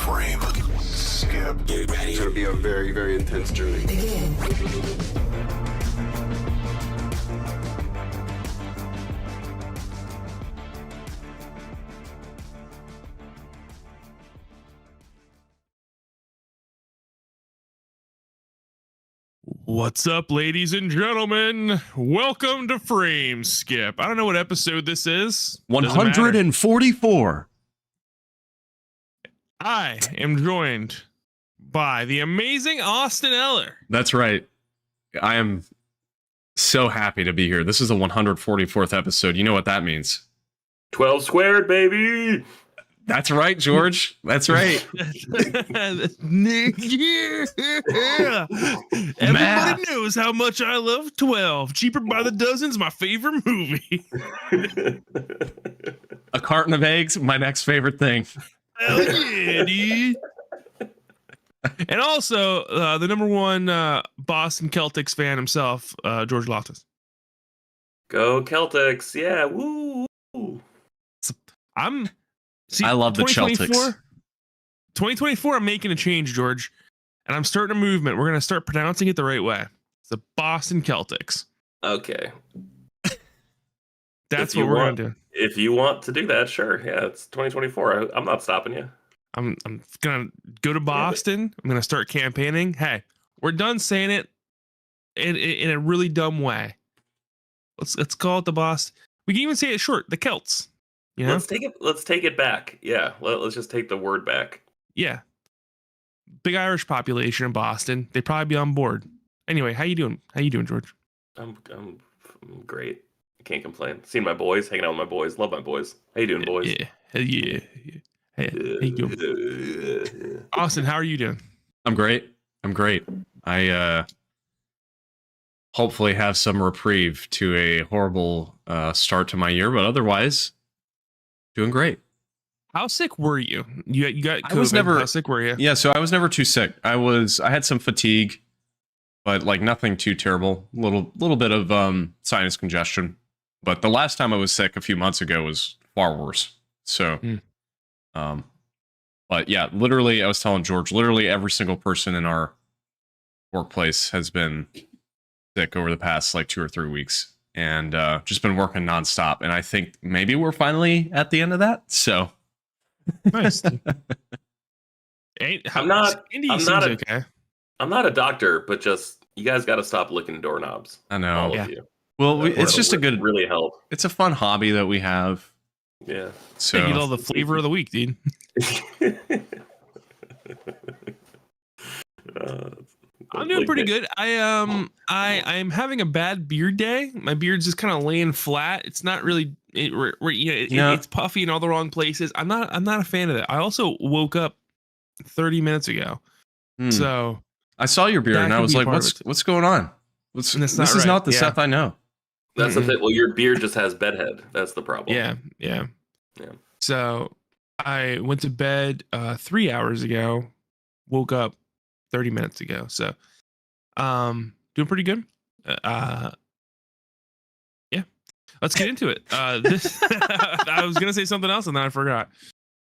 Frame. Skip. Get ready. It's going to be a very, very intense journey. Begin. What's up, ladies and gentlemen? Welcome to Frame Skip. I don't know what episode this is. 144. I am joined by the amazing Andie Eller. That's right. I am so happy to be here. This is the 144th episode. You know what that means. 12 squared, baby! That's right, George. That's right. Yeah. Everybody knows how much I love 12. Cheaper by the Dozen's my favorite movie. A carton of eggs, my next favorite thing. Hell yeah, dude. And also, the number one Boston Celtics fan himself, George Loftus. Go Celtics! Yeah, woo! I love the Celtics. 2024, I'm making a change, George, and I'm starting a movement. We're going to start pronouncing it the right way. It's the Boston Celtics. Okay. That's what we're going to do. If you want to do that, sure. Yeah, it's 2024. I'm not stopping you. I'm going to go to Boston. I'm going to start campaigning. Hey, we're done saying it in a really dumb way. Let's call it the Boston. We can even say it short, the Celts. You know? Let's take it back. Yeah, let's just take the word back. Yeah. Big Irish population in Boston. They'd probably be on board. Anyway, how you doing? How you doing, George? I'm great. Can't complain. Seeing my boys, hanging out with my boys. Love my boys. How you doing, boys? Yeah. Hell yeah. Hey, how you doing? Austin, how are you doing? I'm great. I hopefully have some reprieve to a horrible start to my year, but otherwise, doing great. How sick were you? You got COVID. I was never. How sick were you? Yeah, so I was never too sick. I had some fatigue, but like nothing too terrible. Little bit of sinus congestion. But the last time I was sick a few months ago was far worse. So, but yeah, literally, I was telling George, literally every single person in our workplace has been sick over the past like 2 or 3 weeks, and just been working nonstop. And I think maybe we're finally at the end of that. So nice. I'm not a doctor, but just you guys got to stop licking doorknobs. I know. All Yeah. of you. Well, it's just a good, really help. It's a fun hobby that we have. Yeah. So You know the flavor of the week, dude. I'm doing pretty good. I'm having a bad beard day. My beard's just kind of laying flat. It's not really it's puffy in all the wrong places. I'm not a fan of that. I also woke up 30 minutes ago. So I saw your beard and I was like, what's going on? This is not the Seth I know. That's the thing. Well, your beard just has bedhead. That's the problem. Yeah. So I went to bed 3 hours ago, woke up 30 minutes ago. So doing pretty good. Yeah. Let's get into it. I was gonna say something else and then I forgot.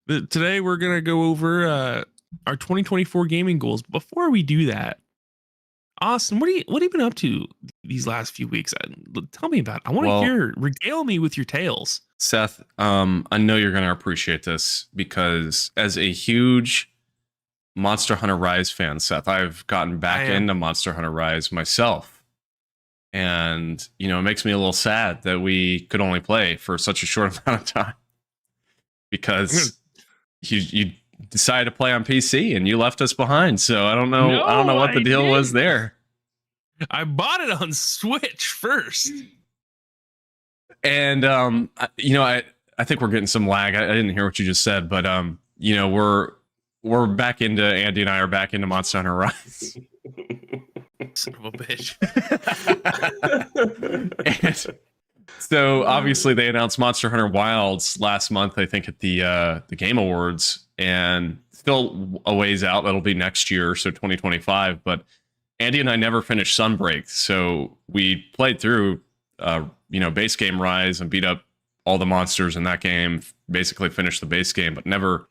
Today we're gonna go over our 2024 gaming goals. Before we do that, Austin, what have you been up to these last few weeks? Tell me about it. I want to hear. Regale me with your tales. Seth, I know you're going to appreciate this because as a huge Monster Hunter Rise fan, Seth, I've gotten back into Monster Hunter Rise myself. And, it makes me a little sad that we could only play for such a short amount of time. Because you decided to play on PC and you left us behind. So I don't know what the deal was there. I bought it on Switch first. And I think we're getting some lag. I didn't hear what you just said, but we're back into Andie and I are back into Monster Hunter Rise. Son of a bitch. And so obviously they announced Monster Hunter Wilds last month, I think at the Game Awards, and still a ways out. That'll be next year, so 2025. But Andie and I never finished Sunbreak, so we played through base game Rise and beat up all the monsters in that game, basically finished the base game, but never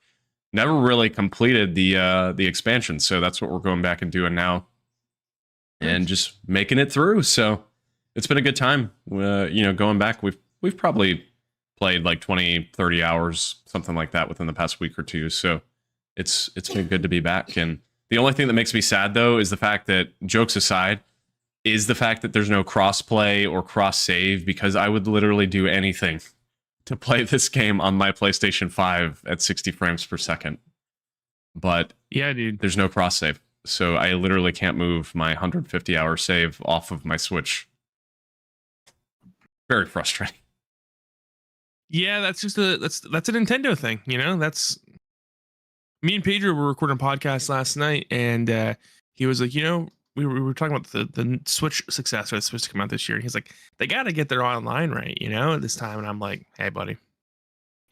never really completed the expansion. So that's what we're going back and doing now, and just making it through. So it's been a good time. Going back, we've probably played like 20, 30 hours, something like that within the past week or two. So it's been good to be back. And the only thing that makes me sad, though, is the fact that, jokes aside, is the fact that there's no cross-play or cross-save, because I would literally do anything to play this game on my PlayStation 5 at 60 frames per second. But yeah, dude, there's no cross-save. So I literally can't move my 150-hour save off of my Switch. Very frustrating. Yeah, that's just that's a Nintendo thing, That's me and Pedro were recording a podcast last night, and he was like, we were talking about the Switch successor that's supposed to come out this year. And he's like, they got to get their online right, this time. And I'm like, hey, buddy,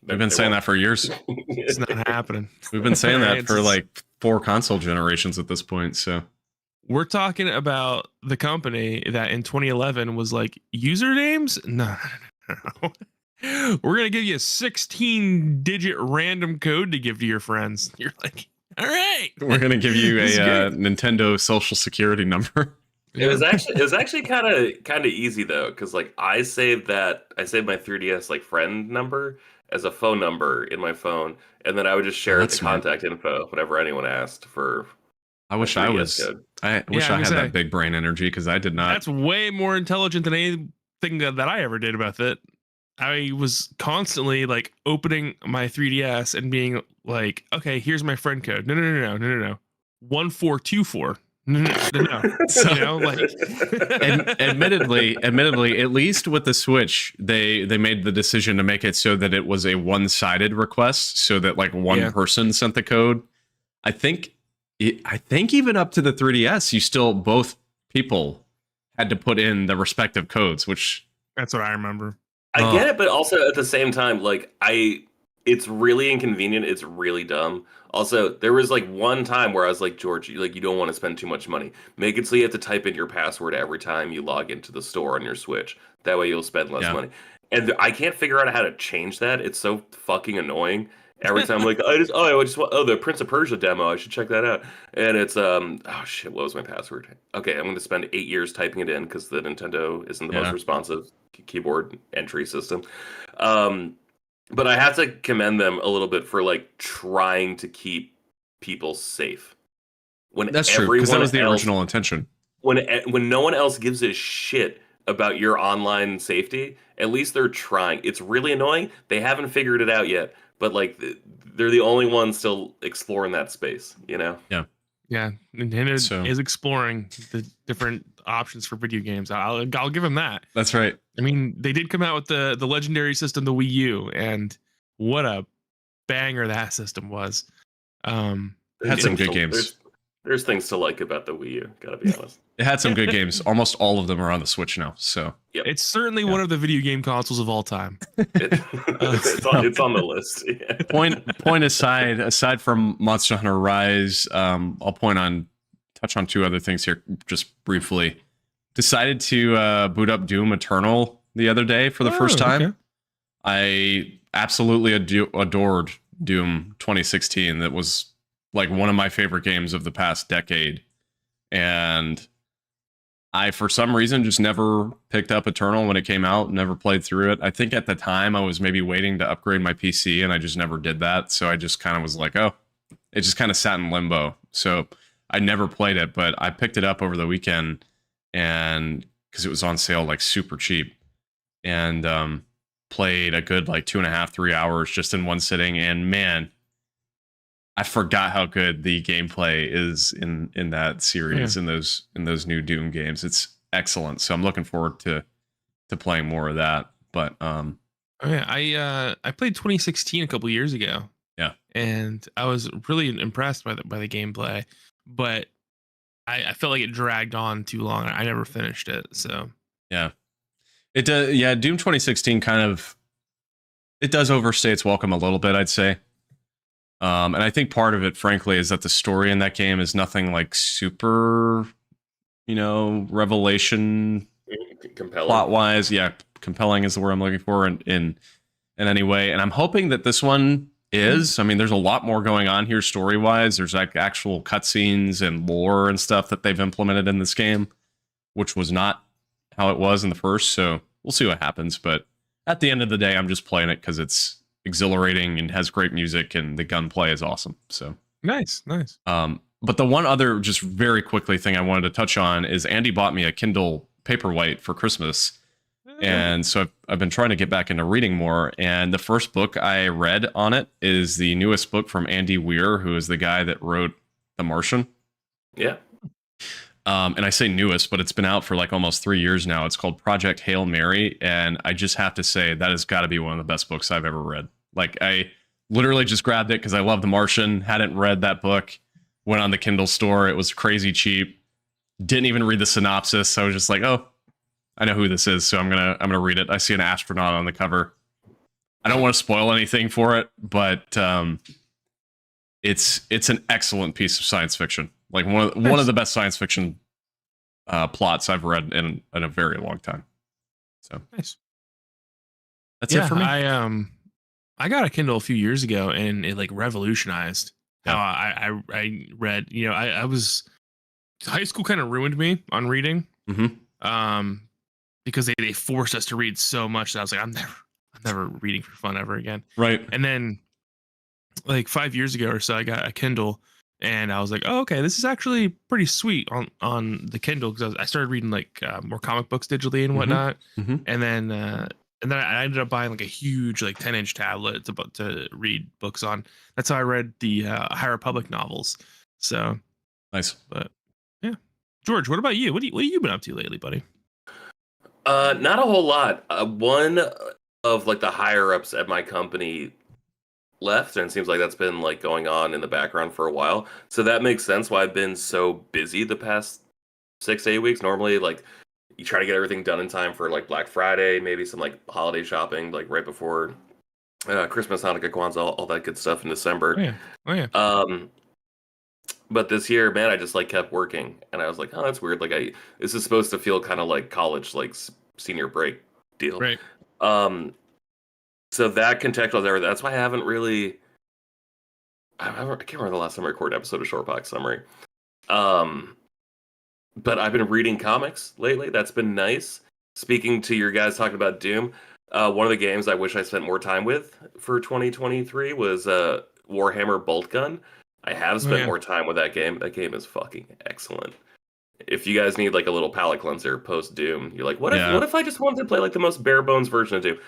we've been saying that for years. It's not happening. We've been saying that for like 4 console generations at this point. So we're talking about the company that in 2011 was like, usernames? No. We're going to give you a 16-digit random code to give to your friends. You're like, all right. We're going to give you a Nintendo social security number. It was actually kind of easy though, because like I saved my 3DS like friend number as a phone number in my phone, and then I would just share the contact info whenever anyone asked for. I wish I was. Code. I wish I had that big brain energy, because I did not. That's way more intelligent than anything that I ever did about that. I was constantly like opening my 3DS and being like, okay, here's my friend code. No. 1424. No. Admittedly, at least with the Switch, they made the decision to make it so that it was a one-sided request, so that like one person sent the code. I think even up to the 3DS, both people had to put in the respective codes, which that's what I remember. I get it, but also at the same time, like it's really inconvenient. It's really dumb. Also, there was like one time where I was like, George, you don't want to spend too much money. Make it so you have to type in your password every time you log into the store on your Switch. That way you'll spend less money. And I can't figure out how to change that. It's so fucking annoying. Every time I'm like, the Prince of Persia demo, I should check that out. And it's what was my password? Okay, I'm going to spend 8 years typing it in, because the Nintendo isn't the most responsive keyboard entry system. But I have to commend them a little bit for like trying to keep people safe. That's true, because that was the original intention. When no one else gives a shit about your online safety, at least they're trying. It's really annoying. They haven't figured it out yet, but like they're the only ones still exploring that space, Yeah. Yeah, Nintendo is exploring the different options for video games. I'll give them that. That's right. I mean, they did come out with the legendary system, the Wii U, and what a banger that system was. It had some good games. There's things to like about the Wii U, gotta be honest. It had some good games. Almost all of them are on the Switch now. So it's certainly one of the video game consoles of all time. It's on the list. Yeah. Point aside from Monster Hunter Rise, I'll touch on 2 other things here just briefly. Decided to boot up Doom Eternal the other day for the first time. Okay. I absolutely adored Doom 2016. That was like one of my favorite games of the past decade. And I, for some reason, just never picked up Eternal when it came out, never played through it. I think at the time I was maybe waiting to upgrade my PC, and I just never did that. So I just kind of was like, it just kind of sat in limbo. So I never played it, but I picked it up over the weekend, and because it was on sale like super cheap, and played a good like 2.5, 3 hours just in one sitting. And man, I forgot how good the gameplay is in that series, in those new Doom games. It's excellent. So I'm looking forward to playing more of that. But I played 2016 a couple years ago. Yeah, and I was really impressed by the gameplay, but I felt like it dragged on too long. I never finished it. So yeah, it does. Yeah, Doom 2016 it does overstay its welcome a little bit, I'd say. And I think part of it, frankly, is that the story in that game is nothing like super, revelation compelling plot wise. Yeah, compelling is the word I'm looking for in any way. And I'm hoping that this one is. I mean, there's a lot more going on here story wise. There's like actual cutscenes and lore and stuff that they've implemented in this game, which was not how it was in the first. So we'll see what happens. But at the end of the day, I'm just playing it because it's exhilarating and has great music and the gunplay is awesome. So Nice. but the one other just very quickly thing I wanted to touch on is Andy bought me a Kindle Paperwhite for Christmas. And so I've been trying to get back into reading more. And the first book I read on it is the newest book from Andy Weir, who is the guy that wrote The Martian. Yeah. And I say newest, but it's been out for like almost 3 years now. It's called Project Hail Mary. And I just have to say that has got to be one of the best books I've ever read. Like I literally just grabbed it because I love The Martian, hadn't read that book, went on the Kindle store. It was crazy cheap. Didn't even read the synopsis. So I was just like, oh, I know who this is, so I'm gonna read it. I see an astronaut on the cover. I don't want to spoil anything for it, but it's an excellent piece of science fiction. Like one of the best science fiction plots I've read in a very long time. So Nice. That's it for me. I got a Kindle a few years ago, and it like revolutionized how I read. You know, I was high school kind of ruined me on reading. Because they forced us to read so much that I was like, I'm never reading for fun ever again. Right. And then like 5 years ago or so, I got a Kindle and I was like, oh, okay, this is actually pretty sweet on the Kindle. Cause I started reading like more comic books digitally and whatnot. And then I ended up buying like a huge, like 10-inch tablet to read books on. That's how I read the High Republic novels. So nice. But yeah. George, what about you? What have you been up to lately, buddy? Not a whole lot. One of like the higher ups at my company left, and it seems like that's been like going on in the background for a while. So that makes sense why I've been so busy the past 6 to 8 weeks. Normally, like you try to get everything done in time for like Black Friday, maybe some like holiday shopping, like right before Christmas, Hanukkah, Kwanzaa, all that good stuff in December. Oh yeah. But this year, man, I just like kept working, and I was like, oh, that's weird. Like this is supposed to feel kind of like college, like senior break deal. Right. So that contextualizes everything. That's why I haven't really. I can't remember the last time I recorded an episode of Short Box Summary. But I've been reading comics lately. That's been nice. Speaking to your guys talking about Doom, one of the games I wish I spent more time with for 2023 was Warhammer Boltgun. I have spent more time with that game. That game is fucking excellent. If you guys need like a little palate cleanser post Doom, you're like, what if I just wanted to play like the most bare bones version of Doom?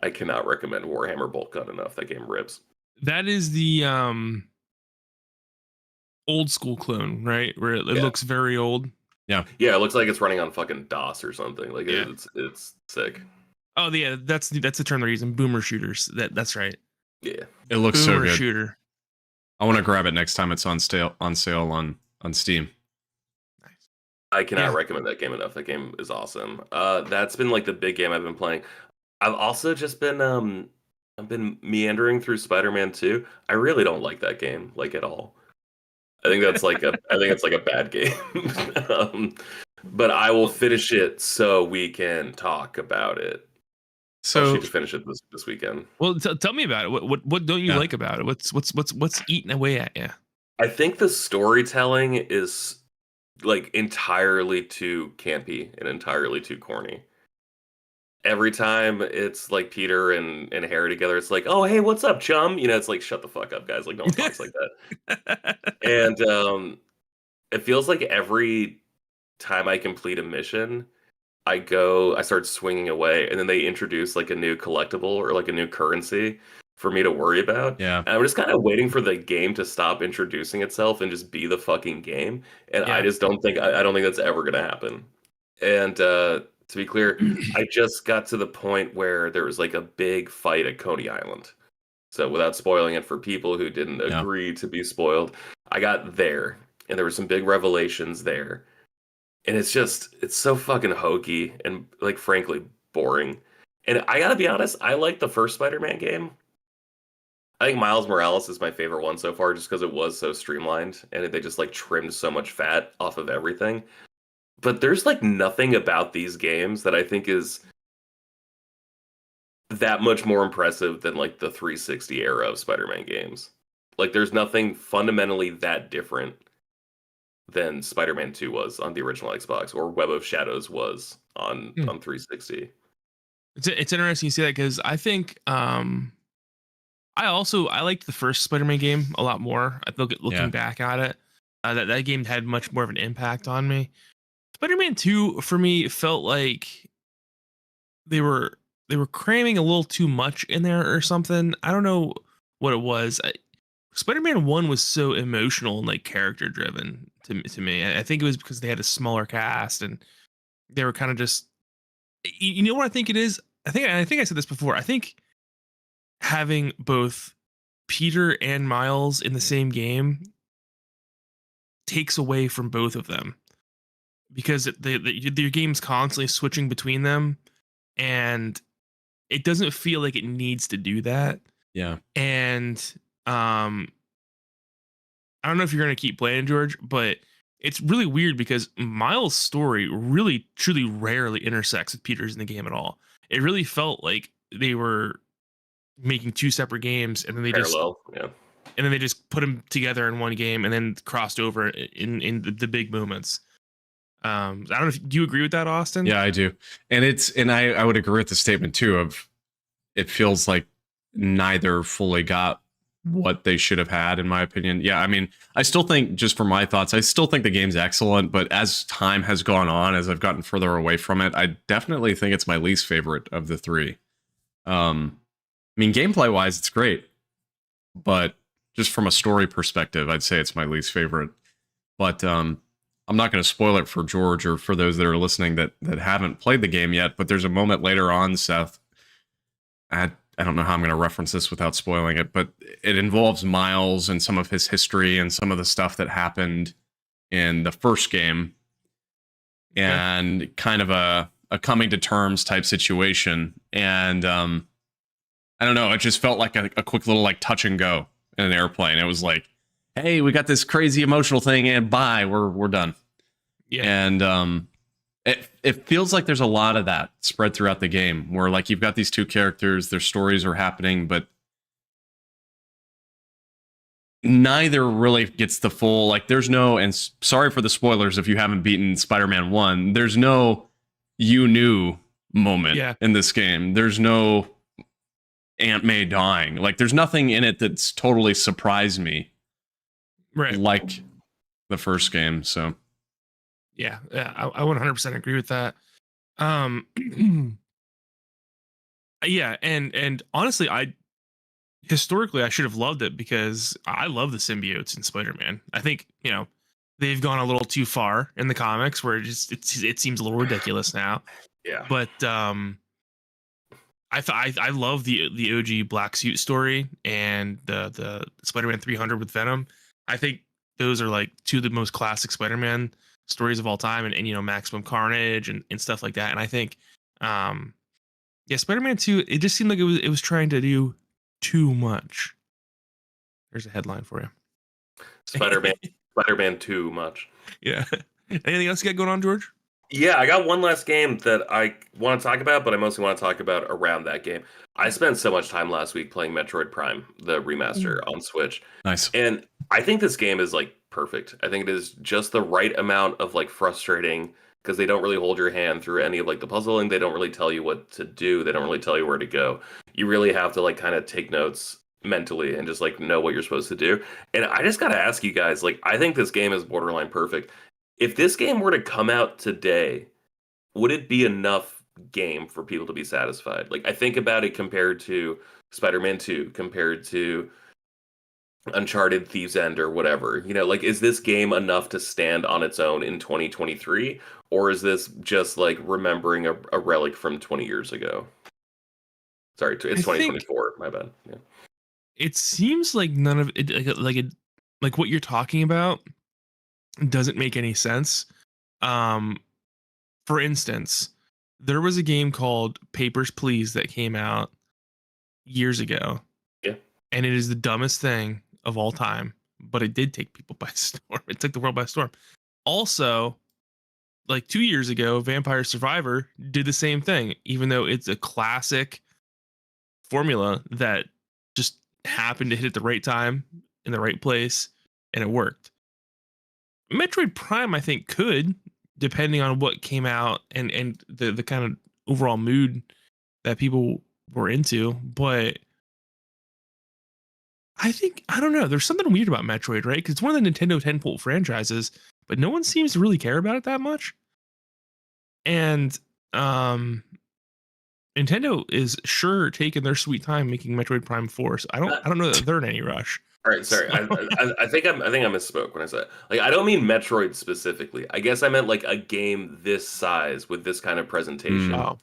I cannot recommend Warhammer Boltgun enough. That game rips. That is the old school clone, right? Where it looks very old. Yeah, it looks like it's running on fucking DOS or something. Like it's sick. Oh yeah, that's the term they're using. Boomer shooters. That's right. Yeah, it looks Boomer so good. Shooter. I want to grab it next time it's on sale on Steam. Nice. I cannot recommend that game enough. That game is awesome. That's been like the big game I've been playing. I've also just been I've been meandering through Spider-Man 2. I really don't like that game like at all. I think that's like it's like a bad game. But I will finish it so we can talk about it. So I'll shoot to finish it this weekend. Well, tell me about it. What don't you like about it? What's eating away at you? I think the storytelling is like entirely too campy and entirely too corny. Every time it's like Peter and Harry together, it's like, oh hey, what's up, chum? You know, it's like shut the fuck up, guys. Like no one talks like that. And it feels like every time I complete a mission, I start swinging away, and then they introduce like a new collectible or like a new currency for me to worry about. Yeah. And I'm just kind of waiting for the game to stop introducing itself and just be the fucking game. And I just don't think that's ever gonna happen. And to be clear, I just got to the point where there was like a big fight at Coney Island. So without spoiling it for people who didn't agree to be spoiled, I got there, and there were some big revelations there. And it's so fucking hokey and like frankly boring. And I gotta be honest, I like the first Spider-Man game. I think Miles Morales is my favorite one so far, just because it was so streamlined and they just like trimmed so much fat off of everything. But there's like nothing about these games that I think is that much more impressive than like the 360 era of Spider-Man games. Like there's nothing fundamentally that different than Spider-Man 2 was on the original Xbox or Web of Shadows was on 360. It's interesting you say that because I think I liked the first Spider-Man game a lot more. I think looking back at it, that game had much more of an impact on me. Spider-Man 2 for me felt like they were cramming a little too much in there or something. I don't know what it was. Spider-Man 1 was so emotional and like character driven to me. I think it was because they had a smaller cast and they were kind of just you know what I think it is? I think I said this before. I think having both Peter and Miles in the same game takes away from both of them because your game's constantly switching between them and it doesn't feel like it needs to do that. Yeah. And I don't know if you're going to keep playing, George, but it's really weird because Miles' story really, truly rarely intersects with Peter's in the game at all. It really felt like they were making two separate games and then they just put them together in one game and then crossed over in the big moments. I don't know if do you agree with that, Austin? Yeah, I do. And I would agree with the statement too of it feels like neither fully got what they should have had, in my opinion. Yeah, I mean, I still think, just for my thoughts, I still think the game's excellent, but as time has gone on, as I've gotten further away from it, I definitely think it's my least favorite of the three. I mean, gameplay wise, it's great, but just from a story perspective, I'd say it's my least favorite. But I'm not going to spoil it for George or for those that are listening that haven't played the game yet, but there's a moment later on, Seth, I don't know how I'm going to reference this without spoiling it, but it involves Miles and some of his history and some of the stuff that happened in the first game and kind of a coming to terms type situation. And I don't know, it just felt like a quick little like touch and go in an airplane. It was like, hey, we got this crazy emotional thing and bye, we're done. Yeah. And it feels like there's a lot of that spread throughout the game where like you've got these two characters, their stories are happening, but neither really gets the full, like there's no, and sorry for the spoilers if you haven't beaten Spider-Man 1, there's no you knew moment in this game. There's no Aunt May dying. Like there's nothing in it that's totally surprised me. Right. Like the first game, so. Yeah, I 100% agree with that. Yeah, and honestly, historically I should have loved it because I love the symbiotes in Spider-Man. I think they've gone a little too far in the comics where it seems a little ridiculous now. Yeah, but I love the OG Black Suit story and the Spider-Man 300 with Venom. I think those are like two of the most classic Spider-Man stories of all time, and Maximum Carnage and stuff like that. And I think Spider-Man 2, it just seemed like it was trying to do too much. There's a headline for you. Spider-Man too much. Yeah. Anything else you got going on, George? Yeah, I got one last game that I want to talk about, but I mostly want to talk about around that game. I spent so much time last week playing Metroid Prime, the remaster on Switch. Nice. And I think this game is like perfect. I think it is just the right amount of like frustrating because they don't really hold your hand through any of like the puzzling. They don't really tell you what to do. They don't really tell you where to go. You really have to like kind of take notes mentally and just like know what you're supposed to do. And I just got to ask you guys, like, I think this game is borderline perfect. If this game were to come out today, would it be enough game for people to be satisfied? Like, I think about it compared to Spider-Man 2, compared to Uncharted, Thieves End, or whatever. Like, is this game enough to stand on its own in 2023? Or is this just like remembering a relic from 20 years ago? Sorry, it's 2024. My bad. Yeah. It seems like none of it, like what you're talking about doesn't make any sense. For instance, there was a game called Papers, Please that came out years ago. Yeah. And it is the dumbest thing of all time, but it did take people by storm. It took the world by storm. Also, like 2 years ago, Vampire Survivor did the same thing, even though it's a classic formula that just happened to hit at the right time in the right place, and it worked. Metroid Prime, I think, could, depending on what came out and the kind of overall mood that people were into. But I don't know. There's something weird about Metroid, right? Because it's one of the Nintendo tentpole franchises, but no one seems to really care about it that much. And Nintendo is sure taking their sweet time making Metroid Prime 4. So I don't know that they're in any rush. All right, sorry. I think I misspoke when I said like I don't mean Metroid specifically. I guess I meant like a game this size with this kind of presentation. Oh,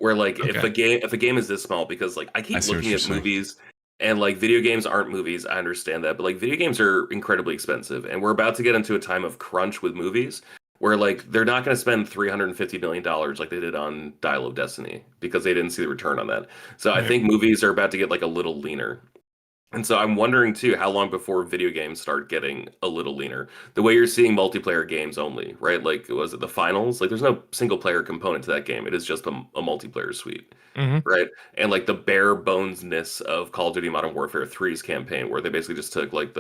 Where like okay. if a game is this small, because like I keep looking at movies and like video games aren't movies. I understand that, but like video games are incredibly expensive, and we're about to get into a time of crunch with movies where like they're not going to spend $350 million like they did on Dial of Destiny because they didn't see the return on that. So I think movies are about to get like a little leaner. And so I'm wondering too, how long before video games start getting a little leaner? The way you're seeing multiplayer games only, right? Like, was it the finals? Like, there's no single player component to that game. It is just a multiplayer suite, right? And like the bare bonesness of Call of Duty Modern Warfare 3's campaign, where they basically just took like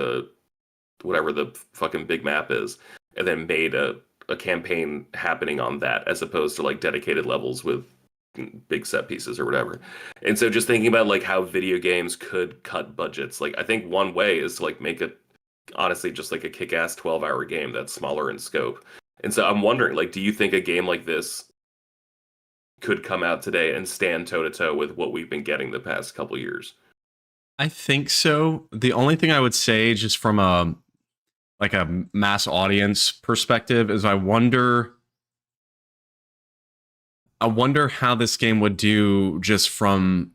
whatever the fucking big map is, and then made a campaign happening on that, as opposed to like dedicated levels with big set pieces or whatever. And so just thinking about like how video games could cut budgets, like I think one way is to like make it honestly just like a kick-ass 12-hour game that's smaller in scope. And so I'm wondering, like, do you think a game like this could come out today and stand toe-to-toe with what we've been getting the past couple years? I think so. The only thing I would say, just from a mass audience perspective, is I wonder how this game would do just from,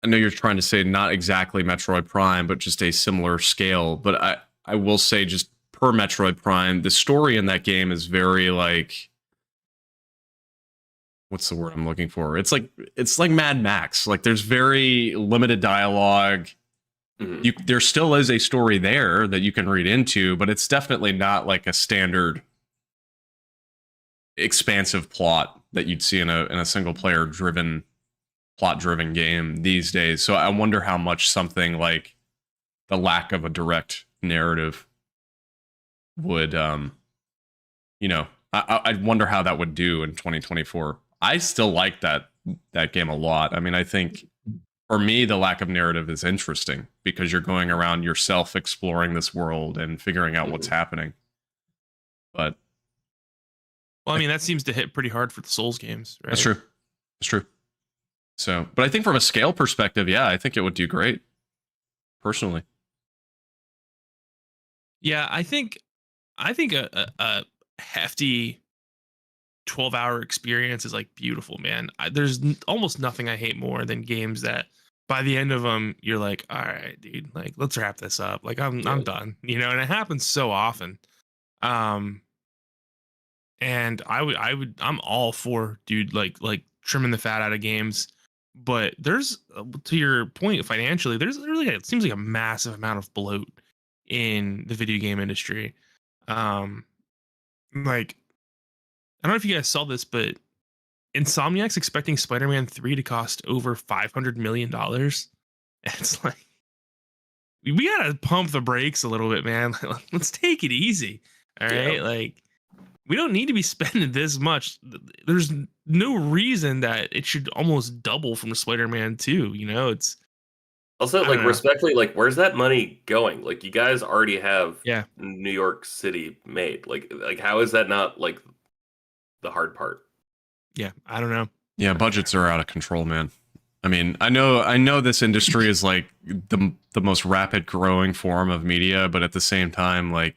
I know you're trying to say not exactly Metroid Prime, but just a similar scale. But I will say, just per Metroid Prime, the story in that game is very like, what's the word I'm looking for? It's like Mad Max. Like, there's very limited dialogue. There still is a story there that you can read into, but it's definitely not like a standard expansive plot that you'd see in a single player plot driven game these days. So I wonder how much something like the lack of a direct narrative would I wonder how that would do in 2024. I still like that game a lot. I mean, I think for me the lack of narrative is interesting because you're going around yourself exploring this world and figuring out what's happening. But well, I mean, that seems to hit pretty hard for the Souls games, right? That's true. So, but I think from a scale perspective, yeah, I think it would do great. Personally. Yeah, I think a hefty 12-hour experience is like beautiful, man. There's almost nothing I hate more than games that by the end of them you're like, all right, dude, like let's wrap this up. Like I'm done, and it happens so often. And I'm all for, dude, like trimming the fat out of games. But there's, to your point, financially, there's really, it seems like a massive amount of bloat in the video game industry. Like, I don't know if you guys saw this, but Insomniac's expecting Spider-Man 3 to cost over $500 million. It's like, we gotta pump the brakes a little bit, man. Let's take it easy. All right. Like, we don't need to be spending this much. There's no reason that it should almost double from Spider-Man 2. It's also like respectfully, like where's that money going? Like you guys already have New York City made. Like how is that not like the hard part? Yeah, I don't know. Yeah, budgets are out of control, man. I mean, I know this industry is like the most rapid growing form of media, but at the same time, like,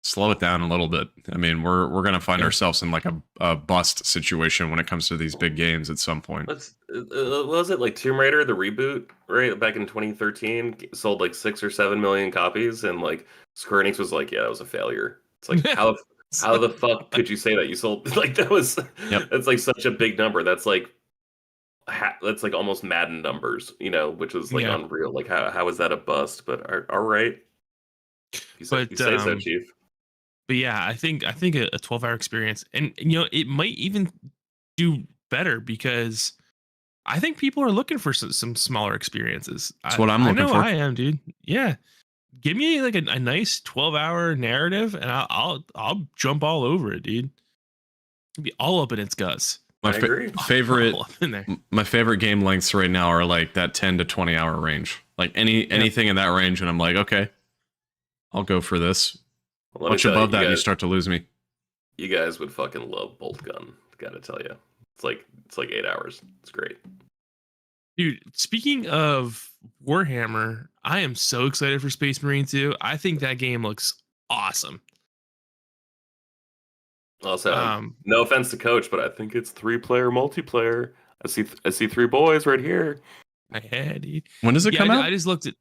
slow it down a little bit. I mean, we're gonna find ourselves in like a bust situation when it comes to these big games at some point. What was it, like Tomb Raider, the reboot, right? Back in 2013, sold like 6 or 7 million copies, and like Square Enix was like, yeah, that was a failure. It's like how the fuck could you say that you sold like that was? That's like such a big number. That's like almost Madden numbers, which is like unreal. Like how is that a bust? But all right, you say so, Chief. But yeah, I think a 12-hour experience, and it might even do better because I think people are looking for some smaller experiences. That's what I'm looking for. I am, dude. Yeah. Give me like a nice 12-hour narrative and I'll jump all over it, dude. It'll be all up in its guts. My agree. favorite All up in there. my favorite game lengths right now are like that 10 to 20 hour range. Like anything in that range, and I'm like, okay, I'll go for this. Well, Much above that, you start to lose me. You guys would fucking love Bolt Gun. Gotta tell you, it's like 8 hours. It's great. Dude, speaking of Warhammer, I am so excited for Space Marine 2. I think that game looks awesome. Also, no offense to Coach, but I think it's 3-player multiplayer. I see 3 boys right here. I had it. When does it come out? I just looked at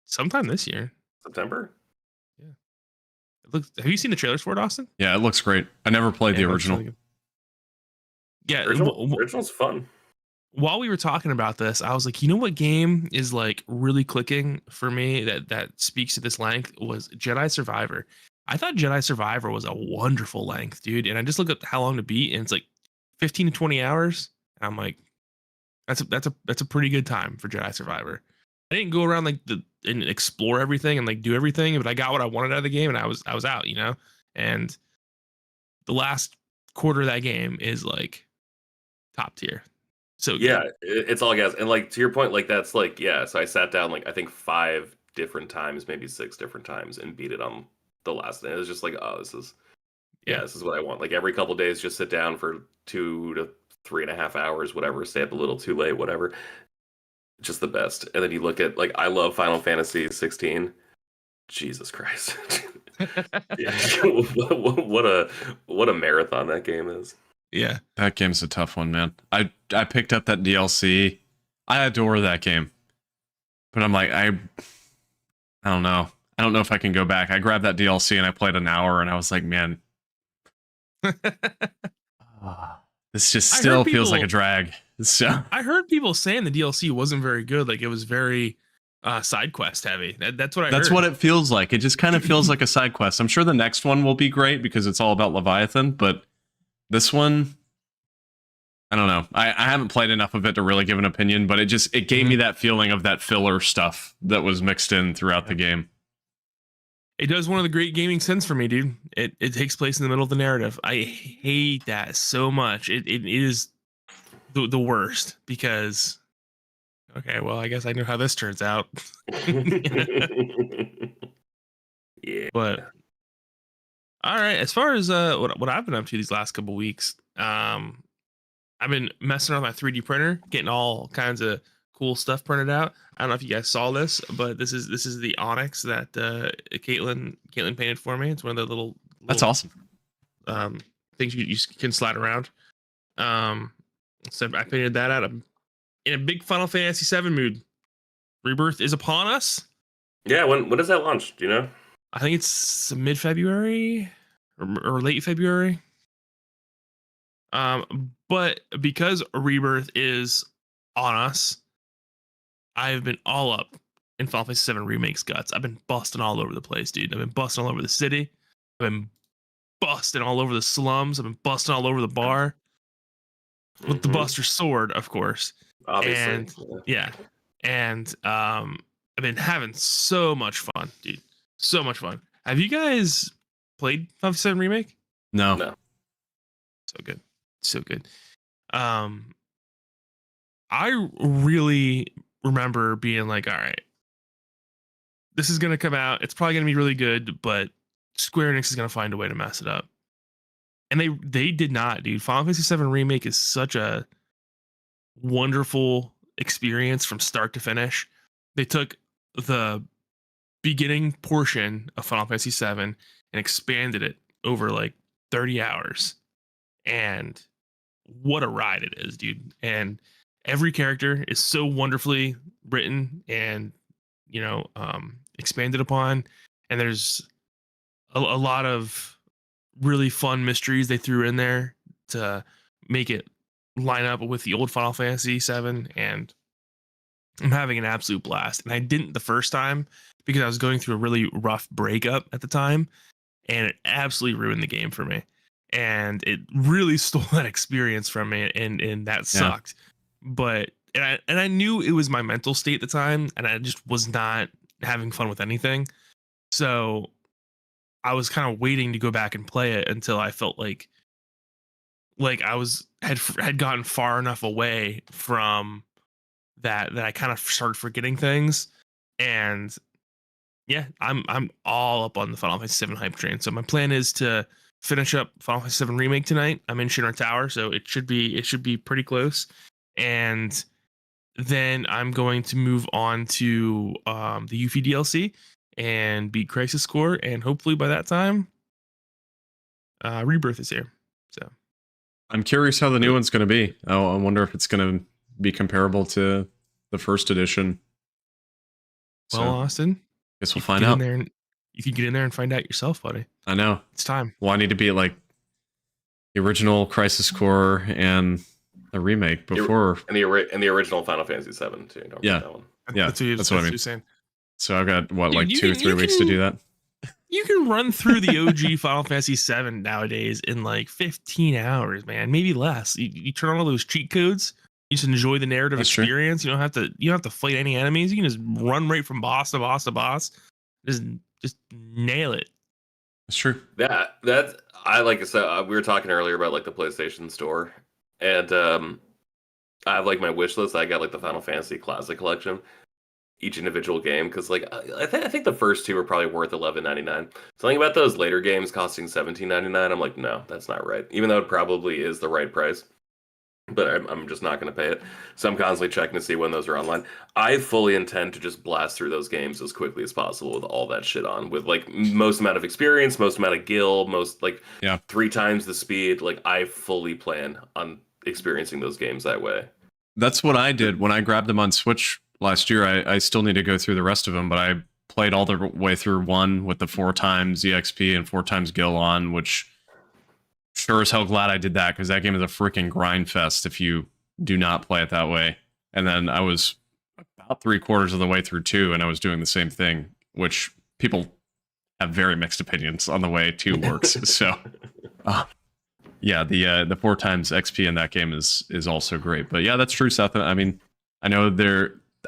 sometime this year. September. Yeah. It looks. Have you seen the trailers for it, Austin? Yeah, it looks great. I never played the original. Really yeah, Original's fun. While we were talking about this, I was like, you know what game is like really clicking for me that speaks to this length was Jedi Survivor. I thought Jedi Survivor was a wonderful length, dude. And I just looked at how long to beat, and it's like 15 to 20 hours. And I'm like, that's a pretty good time for Jedi Survivor. I didn't go around like and explore everything and like do everything, but I got what I wanted out of the game, and I was out, you know. And the last quarter of that game is like top tier. So yeah, it's all gas. And like to your point, like that's like so I sat down like I think 5 different times, maybe 6 different times, and beat it on the last day. It was just like, oh, this is what I want. Like every couple days, just sit down for 2 to 3.5 hours, whatever. Stay up a little too late, whatever. Just the best. And then you look at like I love Final Fantasy 16. Jesus Christ. Yeah. what a marathon that game is. Yeah. That game's a tough one, man. I picked up that DLC. I adore that game. But I'm like, I don't know. I don't know if I can go back. I grabbed that DLC and I played an hour and I was like, man, this just still feels like a drag. So I heard people saying the DLC wasn't very good. Like it was very side quest heavy. That's what I heard. That's what it feels like. It just kind of feels like a side quest. I'm sure the next one will be great because it's all about Leviathan, but this one, I don't know. I haven't played enough of it to really give an opinion, but it gave me that feeling of that filler stuff that was mixed in throughout the game. It does one of the great gaming sins for me, dude. It takes place in the middle of the narrative. I hate that so much. It is the worst because, okay, well, I guess I know how this turns out. Yeah. But all right, as far as what I've been up to these last couple weeks, I've been messing around with my 3D printer, getting all kinds of cool stuff printed out. I don't know if you guys saw this, but this is the Onyx that Caitlin painted for me. It's one of the little That's awesome. Things you can slide around. So I painted that out. I'm in a big Final Fantasy VII mood. Rebirth is upon us. Yeah, when does that launch? Do you know? I think it's mid-February or late February. But because Rebirth is on us, I've been all up in Final Fantasy VII Remake's guts. I've been busting all over the place, dude. I've been busting all over the city. I've been busting all over the slums. I've been busting all over the bar. With the Buster Sword, of course. Obviously. And yeah. And I've been having so much fun, dude. So much fun. Have you guys played Final Fantasy VII Remake? No. So good. So good. I really remember being like, all right, this is going to come out. It's probably going to be really good, but Square Enix is going to find a way to mess it up. And they did not, dude. Final Fantasy VII Remake is such a wonderful experience from start to finish. They took the beginning portion of Final Fantasy VII and expanded it over like 30 hours. And what a ride it is, dude. And every character is so wonderfully written and, expanded upon. And there's a lot of really fun mysteries they threw in there to make it line up with the old Final Fantasy VII. And I'm having an absolute blast. And I didn't the first time because I was going through a really rough breakup at the time. And it absolutely ruined the game for me. And it really stole that experience from me, and that sucked. but I knew it was my mental state at the time, and I just was not having fun with anything. So I was kind of waiting to go back and play it until I felt like I had gotten far enough away from that I kind of started forgetting things. And yeah, I'm all up on the Final Fantasy VII hype train. So my plan is to finish up Final Fantasy VII Remake tonight. I'm in Shinra Tower, so it should be pretty close. And then I'm going to move on to the Yuffie DLC and beat Crisis Core, and hopefully by that time, Rebirth is here. So I'm curious how the new one's going to be. I wonder if it's going to be comparable to the first edition. Well, Austin, guess we'll find out. You can get in there and find out yourself, buddy. I know. It's time. Well, I need to beat like the original Crisis Core and the remake before. And the original Final Fantasy VII too. Don't Yeah. That one. Yeah, that's what I mean. Saying. So I've got what, like Dude, 2 or 3 weeks to do that. You can run through the OG Final Fantasy VII nowadays in like 15 hours, man, maybe less. You turn on all those cheat codes. You just enjoy the narrative experience. True. You don't have to fight any enemies. You can just run right from boss to boss to boss. Just nail it. That's true. Yeah, that's I like I said. We were talking earlier about like the PlayStation Store, and I have like my wish list. I got like the Final Fantasy Classic Collection, each individual game, because like I think the first 2 are probably worth $11.99. Something about those later games costing $17.99. I'm like, no, that's not right. Even though it probably is the right price, but I'm just not going to pay it. So I'm constantly checking to see when those are online. I fully intend to just blast through those games as quickly as possible with all that shit on, with like most amount of experience, most amount of gil, most like 3 times the speed. Like I fully plan on experiencing those games that way. That's what I did when I grabbed them on Switch last year. I still need to go through the rest of them, but I played all the way through 1 with the 4 times EXP and 4 times gil on, which sure as hell glad I did that, because that game is a freaking grind fest if you do not play it that way. And then I was about 3/4 of the way through 2, and I was doing the same thing, which people have very mixed opinions on the way 2 works. So yeah, the 4 times XP in that game is also great. But yeah, that's true, Seth. I mean, I know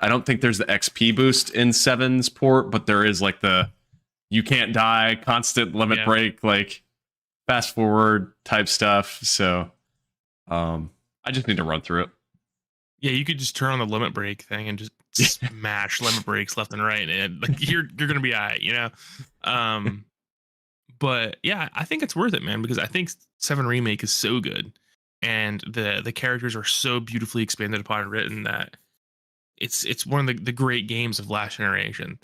I don't think there's the XP boost in 7's port, but there is like the you can't die, constant limit break, like fast forward type stuff. So I just need to run through it. Yeah, you could just turn on the limit break thing and just smash limit breaks left and right, and like you're gonna be alright, you know. But yeah, I think it's worth it, man, because I think 7 Remake is so good, and the characters are so beautifully expanded upon and written that it's one of the great games of last generation.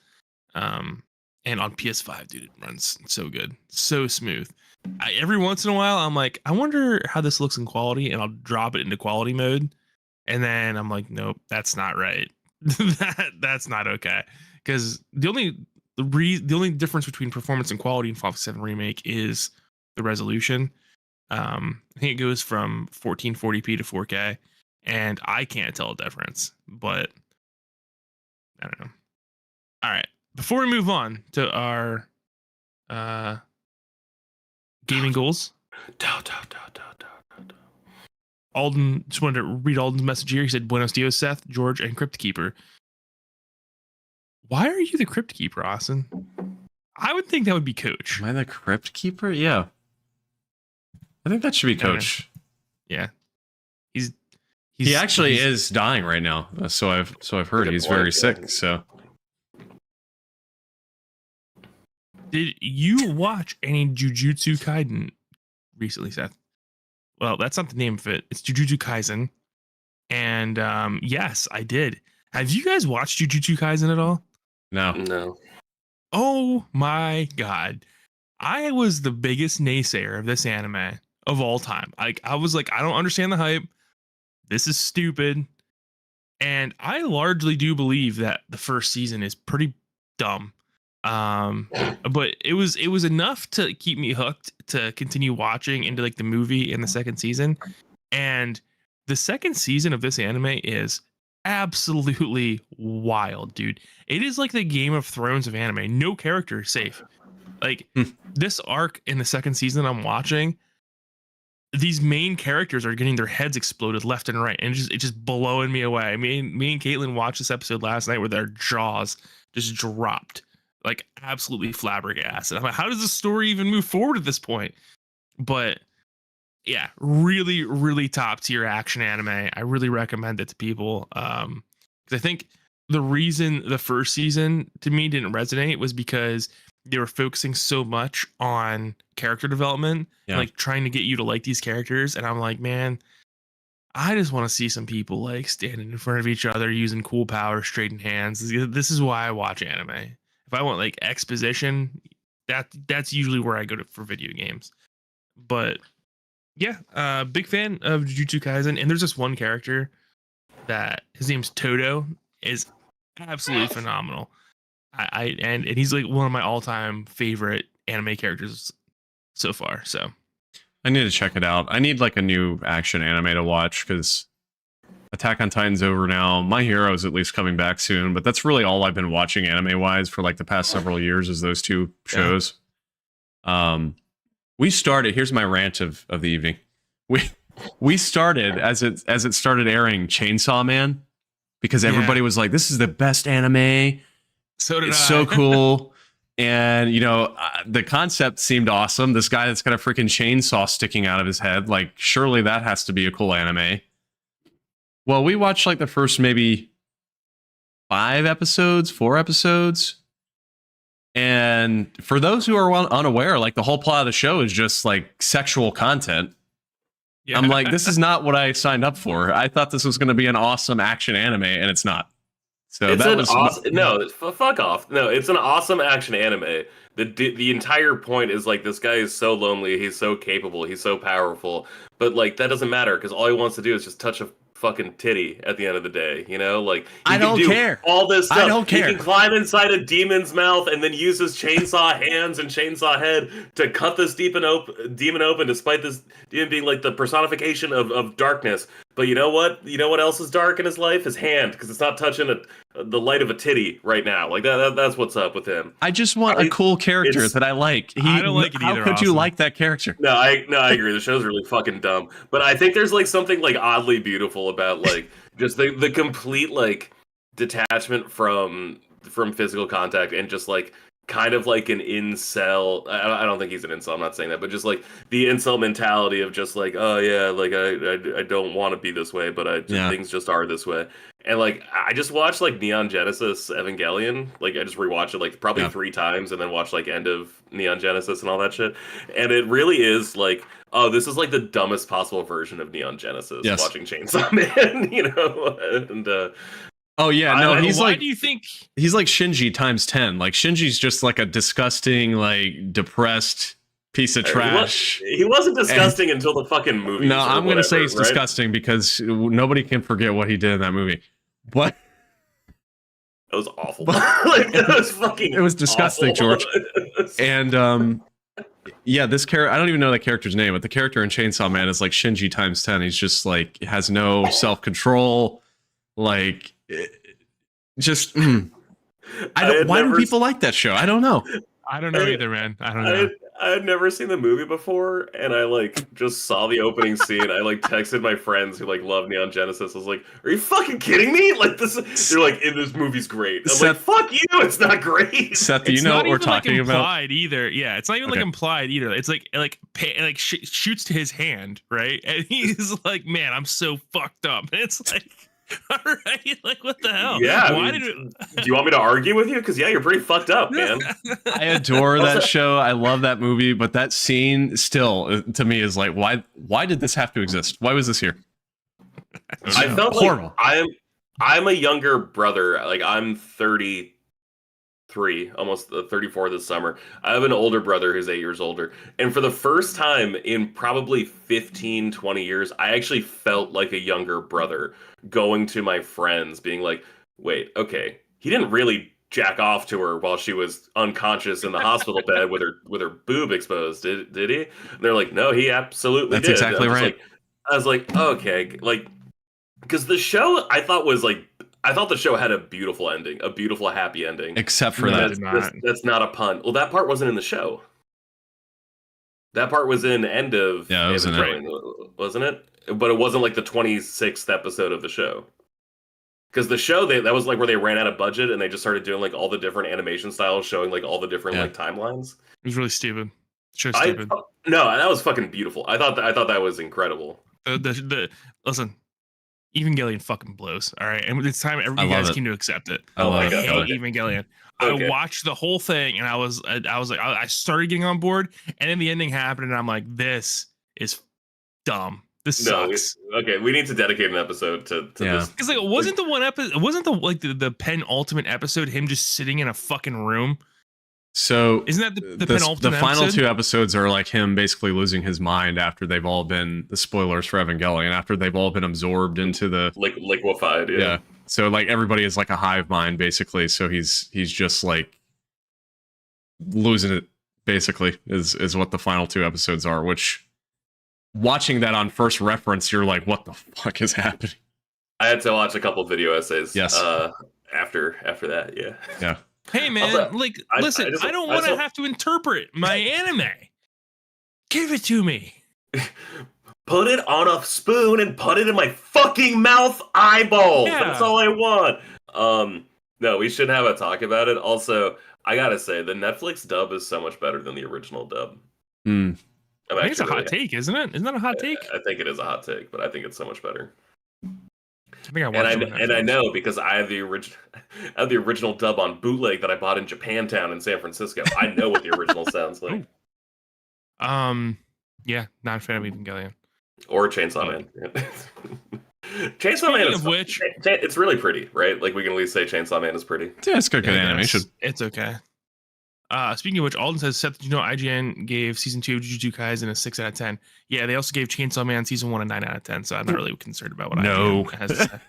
And on PS5, dude, it runs so good, so smooth. Every once in a while, I'm like, I wonder how this looks in quality, and I'll drop it into quality mode, and then I'm like, nope, that's not right. That's not okay, because the only difference between performance and quality in Final Fantasy VII Remake is the resolution. I think it goes from 1440p to 4K, and I can't tell a difference, but I don't know. All right, before we move on to our gaming goals, Alden, just wanted to read Alden's message here. He said, Buenos dias, Seth, George, and Crypt Keeper. Why are you the Crypt Keeper, Austin? I would think that would be Coach. Am I the Crypt Keeper? Yeah. I think that should be Coach. Yeah. He actually is dying right now. So I've heard he's very sick. So did you watch any Jujutsu Kaisen recently, Seth? Well, that's not the name of it. It's Jujutsu Kaisen. And yes, I did. Have you guys watched Jujutsu Kaisen at all? No. Oh my god. I was the biggest naysayer of this anime of all time. I was like, I don't understand the hype. This is stupid. And I largely do believe that the first season is pretty dumb. But it was enough to keep me hooked to continue watching into like the movie and the second season. And the second season of this anime is absolutely wild, dude. It is like the Game of Thrones of anime. No character is safe. Like this arc in the second season I'm watching, these main characters are getting their heads exploded left and right, and it's just blowing me away. I mean, me and Caitlin watched this episode last night where their jaws just dropped, like absolutely flabbergasted. I'm like, how does the story even move forward at this point? But yeah, really, really top tier action anime. I really recommend it to people. Because I think the reason the first season to me didn't resonate was because they were focusing so much on character development, like trying to get you to like these characters. And I'm like, man, I just want to see some people like standing in front of each other using cool powers, trading hands. This is why I watch anime. If I want like exposition, that's usually where I go to for video games. But yeah, big fan of Jujutsu Kaisen. And there's this one character that his name's Todo, is absolutely phenomenal. And he's like one of my all-time favorite anime characters so far. So I need to check it out. I need like a new action anime to watch because Attack on Titan's over now. My Hero is at least coming back soon, but that's really all I've been watching anime wise for like the past several years is those two shows. We started, here's my rant of the evening. We started as it started airing Chainsaw Man because everybody was like, this is the best anime. So did it's I. so cool. And, you know, the concept seemed awesome. This guy that's got a freaking chainsaw sticking out of his head. Like, surely that has to be a cool anime. Well, we watched like the first maybe 4 episodes. And for those who are unaware, like the whole plot of the show is just like sexual content. Yeah. I'm like, this is not what I signed up for. I thought this was going to be an awesome action anime, and it's not. So it's that was no, fuck off. No, it's an awesome action anime. The entire point is like this guy is so lonely, he's so capable, he's so powerful, but like that doesn't matter because all he wants to do is just touch a fucking titty at the end of the day, you know? Like I don't care. All this stuff. I don't care. He can climb inside a demon's mouth and then use his chainsaw hands and chainsaw head to cut this demon open, despite this demon being like the personification of darkness. But you know what? You know what else is dark in his life? His hand, because it's not touching the light of a titty right now. Like that's what's up with him. I just want a cool character that I like. I don't like it either. How could you like that character? No, I agree. The show's really fucking dumb. But I think there's like something like oddly beautiful about like just the complete like detachment from physical contact and just like kind of like an incel. I don't think he's an incel. I'm not saying that, but just like the incel mentality of just like, oh yeah, like I don't want to be this way, but things just are this way. And like I just watched like Neon Genesis Evangelion. Like I just rewatched it like probably 3 times, and then watched like End of Neon Genesis and all that shit. And it really is like, oh, this is like the dumbest possible version of Neon Genesis. Yes. Watching Chainsaw Man, you know, and. Oh yeah, no, he's why like. Do you think he's like Shinji times 10? Like Shinji's just like a disgusting, like depressed piece of trash. He wasn't disgusting until the fucking movie. No, I'm gonna say he's disgusting because nobody can forget what he did in that movie. But that was awful. Like that was fucking. It was disgusting, awful. George. And yeah, this character, I don't even know the character's name, but the character in Chainsaw Man is like Shinji times 10. He's just like has no self-control. Like, just why do people like that show? I don't know. I don't know either, man. I don't know. I had never seen the movie before, and I like just saw the opening scene. I like texted my friends who like love Neon Genesis. I was like, "Are you fucking kidding me?" Like this, they're like, "This movie's great." I'm like, "Fuck you! It's not great." Seth, do you know what we're talking about? Implied either? Yeah, it's not even like implied either. It's like shoots to his hand, right? And he's like, "Man, I'm so fucked up." And it's like. All right, like what the hell? Yeah. Do you want me to argue with you? Because you're pretty fucked up, man. I adore that show. I love that movie, but that scene still to me is like, why did this have to exist? Why was this here? I felt horrible. Like I'm a younger brother. Like I'm 33, almost 34 this summer. I have an older brother who's 8 years older. And for the first time in probably 15, 20 years, I actually felt like a younger brother going to my friends being like, wait, okay, he didn't really jack off to her while she was unconscious in the hospital bed with her boob exposed, did he? And they're like, no, he absolutely did. That's exactly right. I was like, okay, like, because the show I thought the show had a beautiful ending, a beautiful happy ending. Except for that. That's not a pun. Well, that part wasn't in the show. That part was in end of Yeah, it was in Evangelion, wasn't it? But it wasn't like the 26th episode of the show. Because the show that was like where they ran out of budget and they just started doing like all the different animation styles, showing like all the different like timelines. It was really stupid. Show's stupid. No, that was fucking beautiful. I thought that was incredible. Listen, Evangelion fucking blows. All right, and it's time you guys came to accept it. I hate Evangelion. Okay. I watched the whole thing and I was like, I started getting on board, and then the ending happened, and I'm like, this is dumb. This sucks. Okay, we need to dedicate an episode to this. Because like, wasn't the one episode? Wasn't the penultimate episode him just sitting in a fucking room? So isn't that the penultimate? The final episode? 2 episodes are like him basically losing his mind after they've all been the spoilers for Evangelion, after they've all been absorbed into the liquefied. Yeah. So like everybody is like a hive mind basically. So he's just like losing it basically is what the final 2 episodes are. Which watching that on first reference, you're like, what the fuck is happening? I had to watch a couple video essays. Yes. After that, yeah. Yeah. Hey man, Also, listen, I don't want to have to interpret my anime. Give it to me. Put it on a spoon and put it in my fucking mouth eyeballs. Yeah. That's all I want. No, we should have a talk about it. Also, I gotta say, the Netflix dub is so much better than the original dub. Mm. I think it's a hot take, isn't it? Isn't that a hot take? I think it is a hot take, but I think it's so much better. I think I watched it. And I know because I have the original dub on bootleg that I bought in Japantown in San Francisco. I know what the original sounds like. Yeah, not a fan of Evangelion. Or Chainsaw Man. Chainsaw Man is which it's really pretty, right? Like we can at least say Chainsaw Man is pretty. Yeah, it's good animation. It's okay. Speaking of which, Alden says, Seth, did you know IGN gave season 2 of Jujutsu Kaisen a 6 out of 10? Yeah, they also gave Chainsaw Man season 1 a 9 out of 10, so I'm not really concerned about what IGN has to say.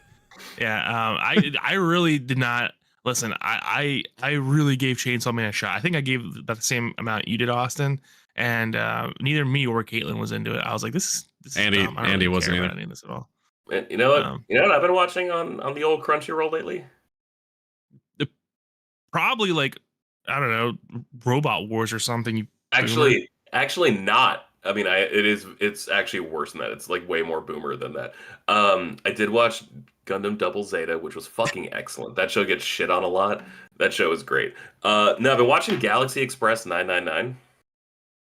Yeah, I really did not listen. I really gave Chainsaw Man a shot. I think I gave about the same amount you did, Austin, and neither me or Caitlin was into it. I was like, this is Andy. dumb. I don't Andy really wasn't care either. about any of this at all. And you know what? You know what I've been watching on the old Crunchyroll lately? Probably like, I don't know, Robot Wars or something. Actually not. I mean, it's actually worse than that. It's like way more boomer than that. I did watch Gundam Double Zeta, which was fucking excellent. That show gets shit on a lot. That show is great. No, I've been watching Galaxy Express 999.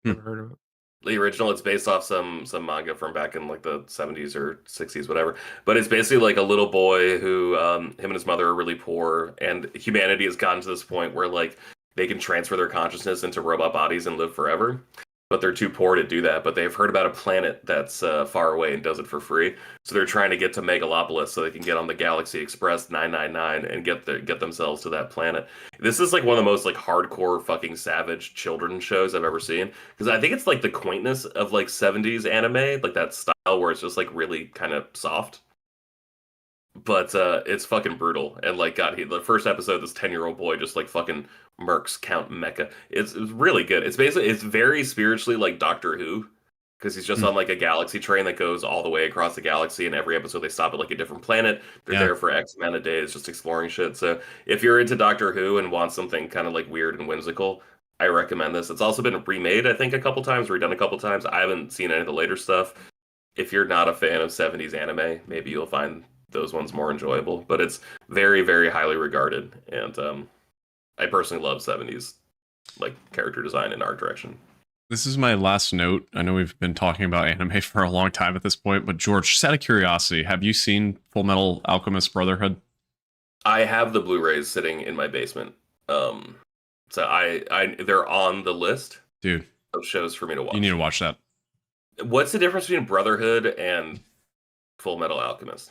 Never heard of it. The original, it's based off some manga from back in like the 70s or 60s, whatever. But it's basically like a little boy who him and his mother are really poor, and humanity has gotten to this point where like they can transfer their consciousness into robot bodies and live forever. But they're too poor to do that. But they've heard about a planet that's far away and does it for free. So they're trying to get to Megalopolis so they can get on the Galaxy Express 999 and get themselves to that planet. This is like one of the most like hardcore fucking savage children's shows I've ever seen. Because I think it's like the quaintness of like 70s anime, like that style where it's just like really kind of soft. But it's fucking brutal. And like, God, the first episode, this 10-year-old boy just like fucking murks Count Mecha. It's really good. It's very spiritually like Doctor Who, because he's just on like a galaxy train that goes all the way across the galaxy, and every episode they stop at like a different planet. They're there for X amount of days just exploring shit. So if you're into Doctor Who and want something kind of like weird and whimsical, I recommend this. It's also been remade, I think, a couple times, redone a couple times. I haven't seen any of the later stuff. If you're not a fan of 70s anime, maybe you'll find those ones more enjoyable, but it's very, very highly regarded, and I personally love 70s like character design and art direction. This is my last note. I know we've been talking about anime for a long time at this point, but George, just out of curiosity, have you seen Full Metal Alchemist Brotherhood? I have the Blu-rays sitting in my basement, so they're on the list, dude, of shows for me to watch. You need to watch that. What's the difference between Brotherhood and Full Metal Alchemist?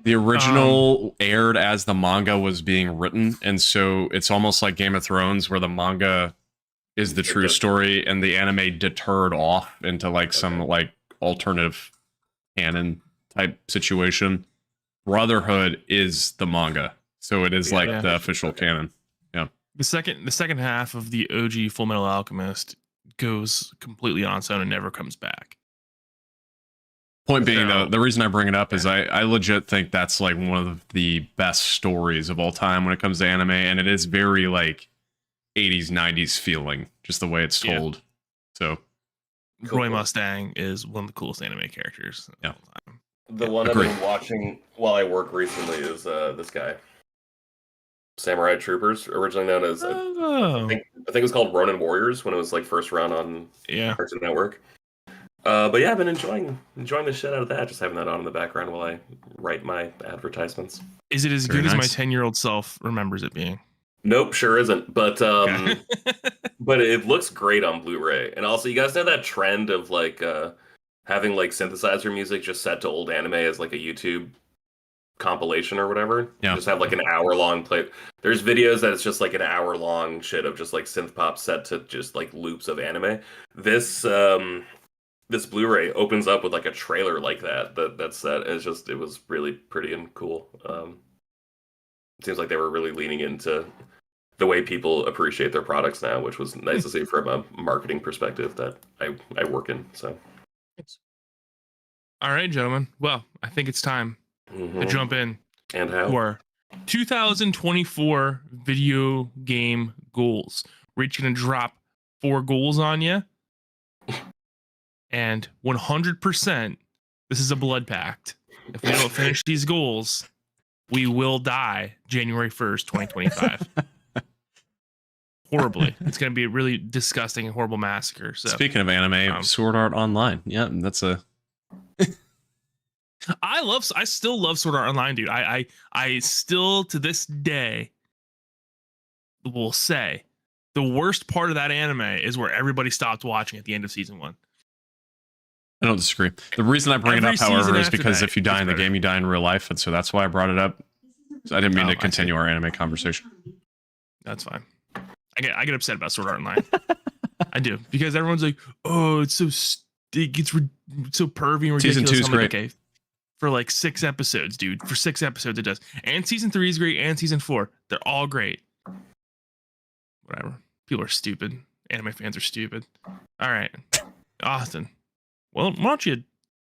The original aired as the manga was being written, and so it's almost like Game of Thrones, where the manga is the true story, and the anime deterred off into like some like alternative canon type situation. Brotherhood is the manga, so it is like the official canon. Yeah. The second half of the OG Full Metal Alchemist goes completely on its own and never comes back. Point being, though, the reason I bring it up is I legit think that's like one of the best stories of all time when it comes to anime, and it is very like 80s, 90s feeling, just the way it's told. So Roy Mustang is one of the coolest anime characters. Yeah. Of all time. The one Agreed. I've been watching while I work recently is this guy. Samurai Troopers, originally known as Oh, I think it was called Ronin Warriors when it was like first run on yeah. Cartoon Network. But yeah, I've been enjoying the shit out of that, just having that on in the background while I write my advertisements. Is it as Very good as my nice. 10-year-old self remembers it being? Nope, sure isn't. But Okay. but it looks great on Blu-ray. And also, you guys know that trend of like having like synthesizer music just set to old anime as like a YouTube compilation or whatever. Yeah. Just have like an hour long play. There's videos that it's just like an hour long shit of just like synth pop set to just like loops of anime. This Blu-ray opens up with like a trailer like that's set. It was really pretty and cool. It seems like they were really leaning into the way people appreciate their products now, which was nice to see from a marketing perspective that I work in. So, All right, gentlemen. Well, I think it's time to jump in And how? for 2024 video game goals. We're each going to drop 4 goals on you. And 100%, this is a blood pact. If we don't finish these goals, we will die January 1st, 2025. Horribly. It's going to be a really disgusting and horrible massacre. So Speaking of anime, Sword Art Online. Yeah, that's a I still love Sword Art Online, dude. I still to this day will say the worst part of that anime is where everybody stopped watching at the end of season 1. I don't disagree. The reason I bring Every it up, however, season is after because that if you die gets in the better. game, you die in real life, and so that's why I brought it up. So I didn't mean Oh, to continue our anime conversation. That's fine. I get upset about Sword Art Online. I do, because everyone's like, "Oh, it's so it gets so pervy and ridiculous." Season 2 is I'm like, great. okay, for like 6 episodes, dude. For 6 episodes, it does. And season 3 is great, and season 4, they're all great. Whatever. People are stupid. Anime fans are stupid. All right, Austin. Well, why don't you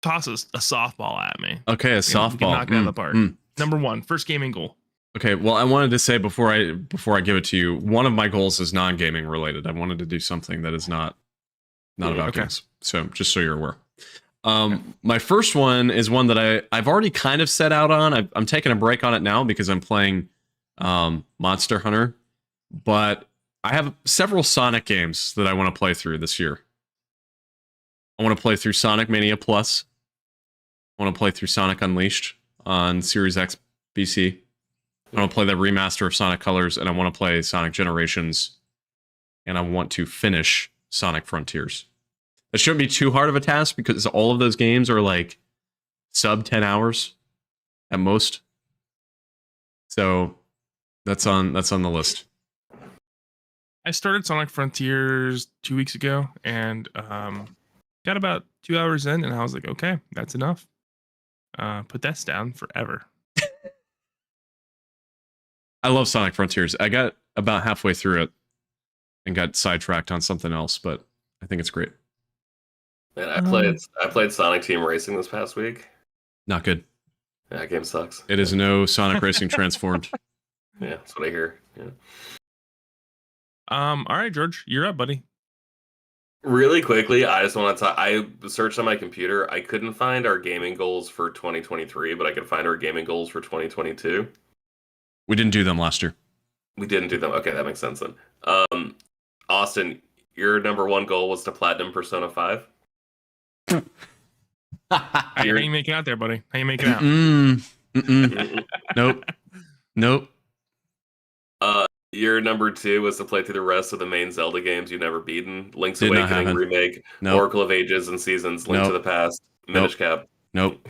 toss a softball at me? Okay, a We can softball. knock it out of the park. Number 1, first gaming goal. Okay, well, I wanted to say before I give it to you, one of my goals is non-gaming related. I wanted to do something that is not about Okay. games. So just so you're aware. My first one is one that I've already kind of set out on. I'm taking a break on it now because I'm playing Monster Hunter, but I have several Sonic games that I want to play through this year. I want to play through Sonic Mania Plus. I want to play through Sonic Unleashed on Series X BC. I want to play the remaster of Sonic Colors, and I want to play Sonic Generations, and I want to finish Sonic Frontiers. It shouldn't be too hard of a task because all of those games are like sub 10 hours at most. So that's on the list. I started Sonic Frontiers 2 weeks ago, and got about 2 hours in, and I was like, okay, that's enough. Put that down forever. I love Sonic Frontiers. I got about halfway through it and got sidetracked on something else, but I think it's great. Man, I played Sonic Team Racing this past week. Not good. Yeah, that game sucks. It is no Sonic Racing Transformed. Yeah, that's what I hear. Yeah. All right, George, you're up, buddy. Really quickly, I just want to talk. I searched on my computer. I couldn't find our gaming goals for 2023, but I could find our gaming goals for 2022. We didn't do them last year. We didn't do them. Okay, that makes sense then. Austin, your number 1 goal was to platinum Persona 5. How you making out there, buddy? How you making out? Nope. Your number 2 was to play through the rest of the main Zelda games you've never beaten. Link's Did not Awakening happen. remake, Nope. Oracle of Ages and Seasons, Link to the Past, Minish Cap, Nope.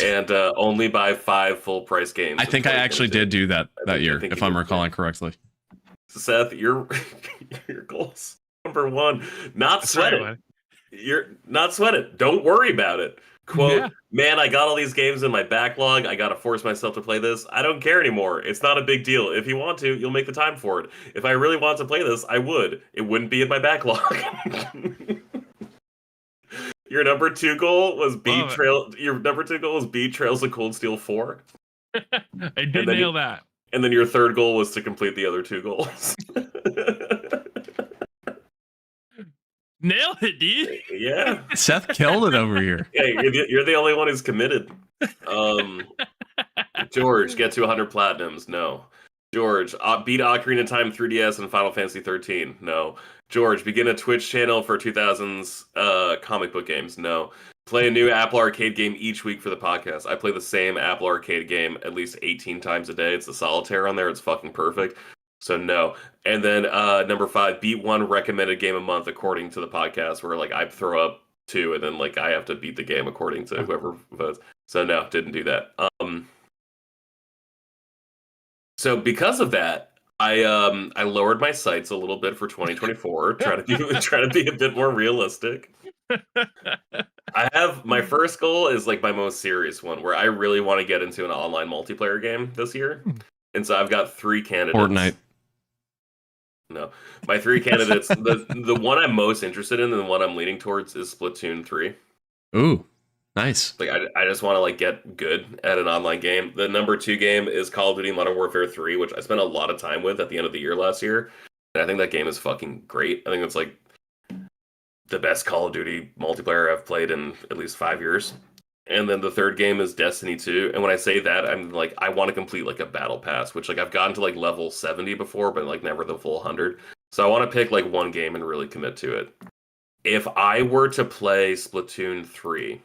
and only buy 5 full price games. I think I actually did do that year, if I'm recalling correctly. Seth, your goals. Number 1, not sweat it. You're not sweat it. Don't worry about it. Quote, man, I got all these games in my backlog. I got to force myself to play this. I don't care anymore. It's not a big deal. If you want to, you'll make the time for it. If I really want to play this, I would. It wouldn't be in my backlog. Your number 2 goal was beat Trail. Your number 2 goal was beat Trails of Cold Steel 4. I did nail that. And then your 3rd goal was to complete the other 2 goals. Nailed it, dude. Yeah. Seth killed it over here. Yeah, you're the only one who's committed. George, get to 100 platinums. No. George, beat Ocarina of Time 3DS and Final Fantasy 13. No. George, begin a Twitch channel for 2000s comic book games. No. Play a new Apple Arcade game each week for the podcast. I play the same Apple Arcade game at least 18 times a day. It's the Solitaire on there. It's fucking perfect. So no. And then number 5, beat one recommended game a month according to the podcast, where like I throw up 2 and then like I have to beat the game according to whoever votes. So no, didn't do that. So because of that, I lowered my sights a little bit for 2024. try to be a bit more realistic. I have my first goal is like my most serious one, where I really want to get into an online multiplayer game this year, and so I've got 3 candidates. Fortnite. No, my 3 candidates. The one I'm most interested in and the one I'm leaning towards is Splatoon 3. Ooh, nice. Like I just want to like get good at an online game. The number 2 game is Call of Duty Modern Warfare 3, which I spent a lot of time with at the end of the year last year, and I think that game is fucking great. I think it's like the best Call of Duty multiplayer I've played in at least 5 years. And then the 3rd game is Destiny 2. And when I say that, I'm like, I want to complete like a battle pass, which like I've gotten to like level 70 before, but like never the full 100. So I want to pick like one game and really commit to it. If I were to play Splatoon 3,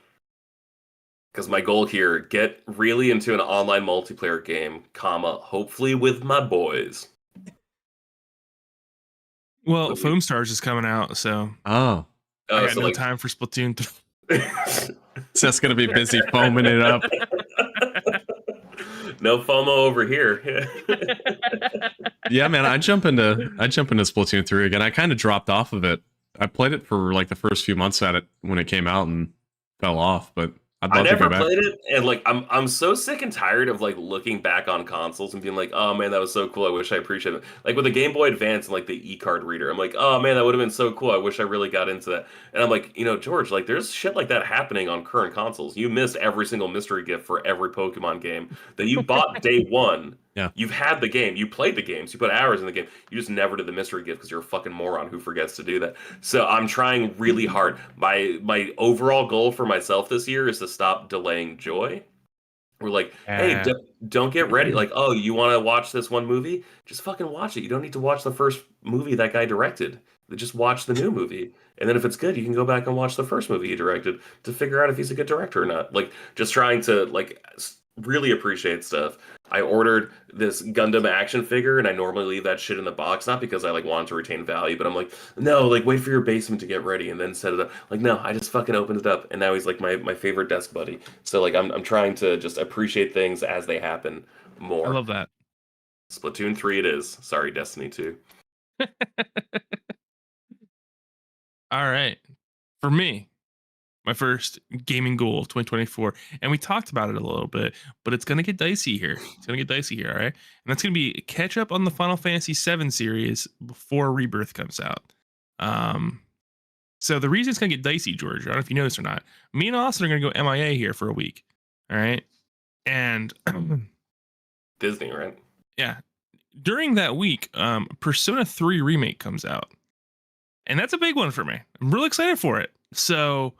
because my goal here, get really into an online multiplayer game, hopefully with my boys. Well, Foam Stars is coming out, so Oh. I got so no like, time for Splatoon 3. Seth's going to be busy foaming it up. No FOMO over here. Yeah, man, I jump into Splatoon 3 again. I kind of dropped off of it. I played it for like the first few months at it when it came out and fell off, but I'd love I never to go back. played it, and like I'm so sick and tired of like looking back on consoles and being like, oh man, that was so cool. I wish I appreciated it. Like with the Game Boy Advance and like the e-card reader, I'm like, oh man, that would have been so cool. I wish I really got into that. And I'm like, George, like there's shit like that happening on current consoles. You missed every single mystery gift for every Pokemon game that you bought day one. Yeah. You've had the game, you played the games, you put hours in the game. You just never did the mystery gift because you're a fucking moron who forgets to do that. So I'm trying really hard. My overall goal for myself this year is to stop delaying joy. We're like, hey, don't get ready. Like, oh, you want to watch this one movie? Just fucking watch it. You don't need to watch the first movie that guy directed. Just watch the new movie. And then if it's good, you can go back and watch the first movie he directed to figure out if he's a good director or not. Like, just trying to, like, really appreciate stuff. I ordered this Gundam action figure, and I normally leave that shit in the box, not because I like want to retain value, but I'm like, no, like wait for your basement to get ready and then set it up. Like, no, I just fucking opened it up, and now he's like my favorite desk buddy. So like I'm trying to just appreciate things as they happen more. I love that. Splatoon 3 it is. Sorry, Destiny 2. All right. For me, my first gaming goal of 2024. And we talked about it a little bit, but it's going to get dicey here. All right? And that's going to be catch up on the Final Fantasy VII series before Rebirth comes out. So the reason it's going to get dicey, George, I don't know if you noticed or not, me and Austin are going to go MIA here for a week. All right? And Disney, right? Yeah. During that week, Persona 3 Remake comes out. And that's a big one for me. I'm really excited for it. So,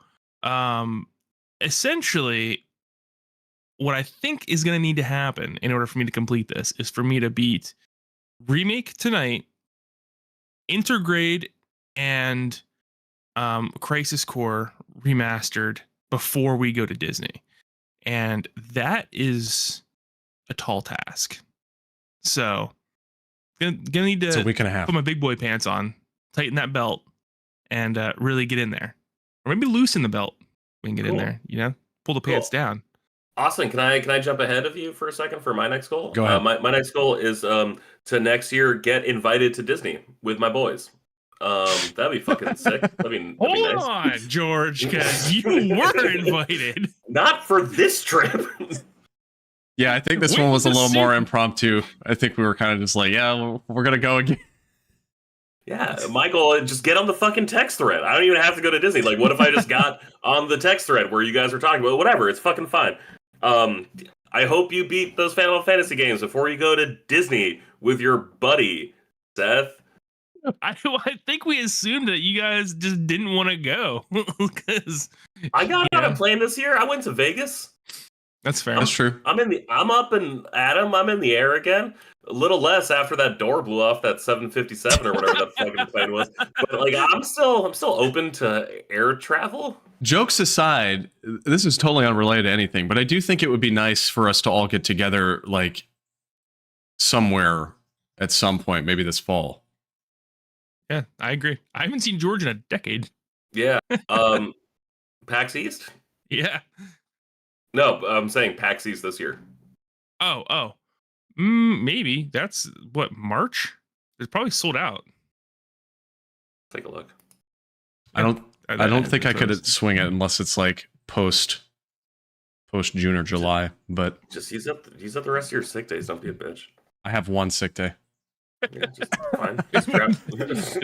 essentially, what I think is going to need to happen in order for me to complete this is for me to beat Remake tonight, Intergrade, and Crisis Core Remastered before we go to Disney. And that is a tall task. So, gonna need to It's a week and a half. put my big boy pants on, tighten that belt, and really get in there. Or maybe loosen the belt. We can get in there, pull the pants down. Austin, can I jump ahead of you for a second for my next goal? Go ahead. My next goal is to next year get invited to Disney with my boys. That'd be fucking sick. That'd be Hold nice. on, George, because you were invited. Not for this trip. Yeah, I think this one was a little more impromptu. I think we were kind of just like, yeah, we're going to go again. Yeah, my goal is just get on the fucking text thread. I don't even have to go to Disney. Like, what if I just got on the text thread where you guys were talking about whatever? It's fucking fine. I hope you beat those Final Fantasy games before you go to Disney with your buddy, Seth. I think we assumed that you guys just didn't want to go because I got on a plane this year. I went to Vegas. That's fair. That's true. I'm up in Adam. I'm in the air again. A little less after that door blew off that 757 or whatever that fucking plane was. But like, I'm still open to air travel. Jokes aside, this is totally unrelated to anything, but I do think it would be nice for us to all get together, like somewhere at some point, maybe this fall. Yeah, I agree. I haven't seen George in a decade. Yeah. PAX East? Yeah. No, I'm saying PAX East this year. Oh. Maybe. That's what, March? It's probably sold out. Take a look. I don't think I could swing it unless it's like post June or July, but just use up the rest of your sick days. Don't be a bitch. I have one sick day. Yeah, just fine. Just grab.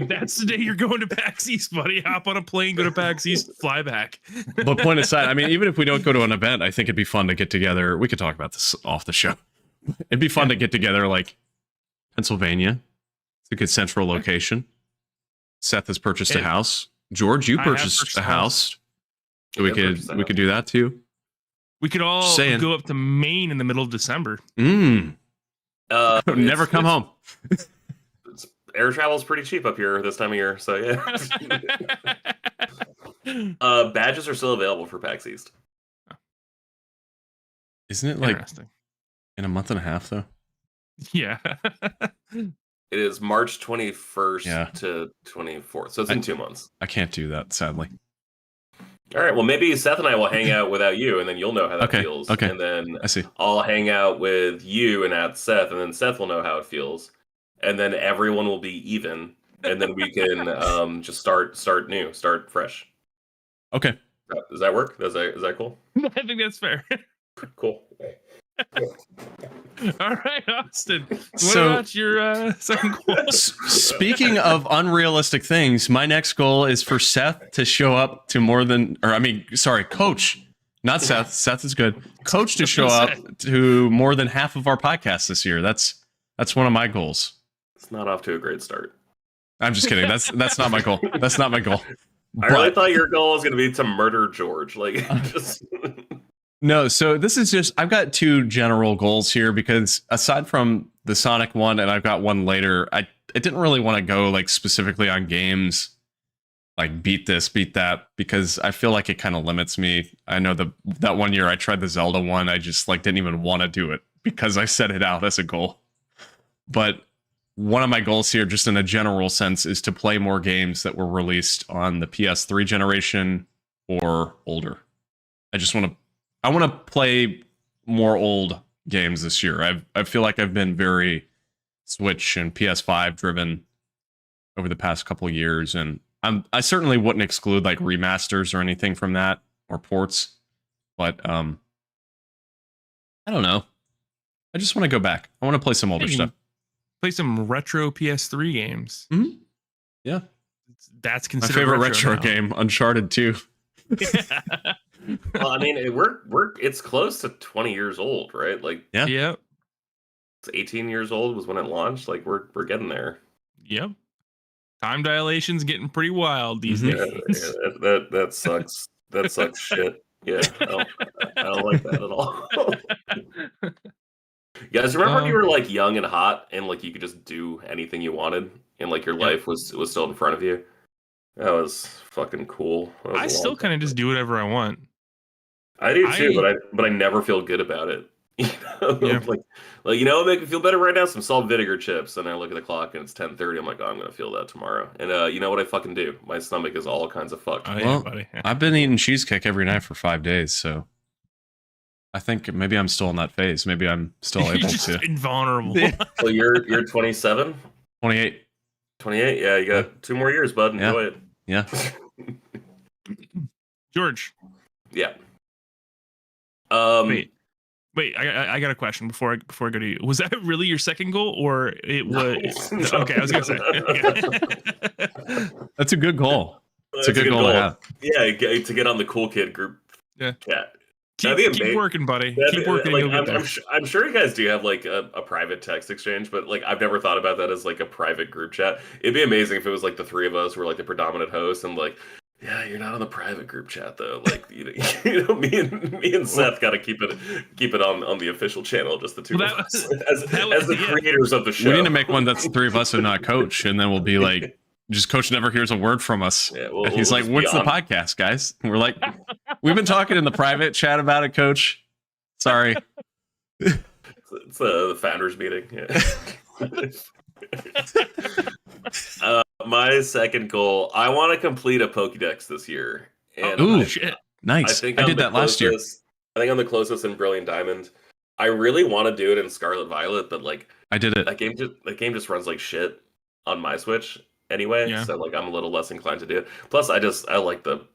That's the day you're going to PAX East, buddy. Hop on a plane, go to PAX East, fly back. But point aside, I mean, even if we don't go to an event, I think it'd be fun to get together. We could talk about this off the show. It'd be fun to get together, like Pennsylvania. It's a good central location. Seth has purchased a house. George, you purchased a house. So we could do that too. We could all go up to Maine in the middle of December. Never come home. Air travel is pretty cheap up here this time of year, so yeah. Badges are still available for PAX East. Isn't it like in a month and a half though? Yeah. It is March 21st to 24th, so it's in 2 months. I can't do that, sadly. All right, well, maybe Seth and I will hang out without you, and then you'll know how that feels. Okay. And then I see. I'll hang out with you and at Seth, and then Seth will know how it feels. And then everyone will be even, and then we can just start new, start fresh. Okay. Does that work? Is that cool? I think that's fair. Cool. All right, Austin. What about your second goal? Speaking of unrealistic things, my next goal is for Seth to show up to Coach, not Seth. Seth is good. Coach to show up to more than half of our podcasts this year. That's one of my goals. It's not off to a great start. I'm just kidding. That's not my goal. That's not my goal. I really thought your goal was going to be to murder George. Like, just. No, so this is just, I've got two general goals here because aside from the Sonic one, and I've got one later, I didn't really want to go like specifically on games, like beat this, beat that, because I feel like it kind of limits me. I know that one year I tried the Zelda one, I just like didn't even want to do it because I set it out as a goal. But one of my goals here, just in a general sense, is to play more games that were released on the PS3 generation or older. I want to play more old games this year. I feel like I've been very Switch and PS5 driven over the past couple of years, and I certainly wouldn't exclude like remasters or anything from that or ports, but I don't know. I just want to go back. I want to play some older stuff. Play some retro PS3 games. Mm-hmm. Yeah, that's considered my favorite retro game, Uncharted 2. Yeah. Well, I mean, it's close to 20 years old, right? Like, yeah. It's 18 years old was when it launched. Like, we're getting there. Yep. Time dilatation's getting pretty wild these days. Yeah, that sucks. That sucks shit. Yeah, I don't like that at all. You guys remember when you were like young and hot and like you could just do anything you wanted and like your life was still in front of you? That was fucking cool. I still kind of just do whatever I want. I do too, but I never feel good about it. You know? Yeah. like you know what make me feel better right now? Some salt vinegar chips, and I look at the clock and it's 10:30. I'm like, oh, I'm gonna feel that tomorrow. And you know what I fucking do? My stomach is all kinds of fucked. Oh, yeah, buddy. Yeah. I've been eating cheesecake every night for 5 days, so I think maybe I'm still in that phase. Maybe I'm still able to. Invulnerable. So you're 27, 28. 28. Yeah, you got 2 more years, bud. Enjoy it. Yeah. George. Yeah. Wait, I got a question before I go to you. Was that really your second goal, or it was? No. Okay, I was gonna say. That's a good goal. It's a good goal to have. Yeah, to get on the cool kid group. Yeah. Keep working, buddy. Keep working. Like, You'll get there. I'm sure you guys do have like a private text exchange, but like I've never thought about that as like a private group chat. It'd be amazing if it was like the three of us were like the predominant hosts, and like, yeah, you're not on the private group chat though. Like, me and Seth got to keep it on the official channel, just the two of us as the creators of the show. We need to make one that's the three of us and not Coach, and then we'll be like, just Coach never hears a word from us. Yeah, and he's like, "What's the podcast, guys?" And we're like, "We've been talking in the private chat about it, Coach. Sorry." It's the founders meeting. Yeah. My second goal, I want to complete a Pokédex this year. And shit. Nice. I did that last year. I think I'm the closest in Brilliant Diamond. I really want to do it in Scarlet Violet, but like I did it. That game just runs like shit on my Switch anyway. Yeah. So like I'm a little less inclined to do it. Plus I like the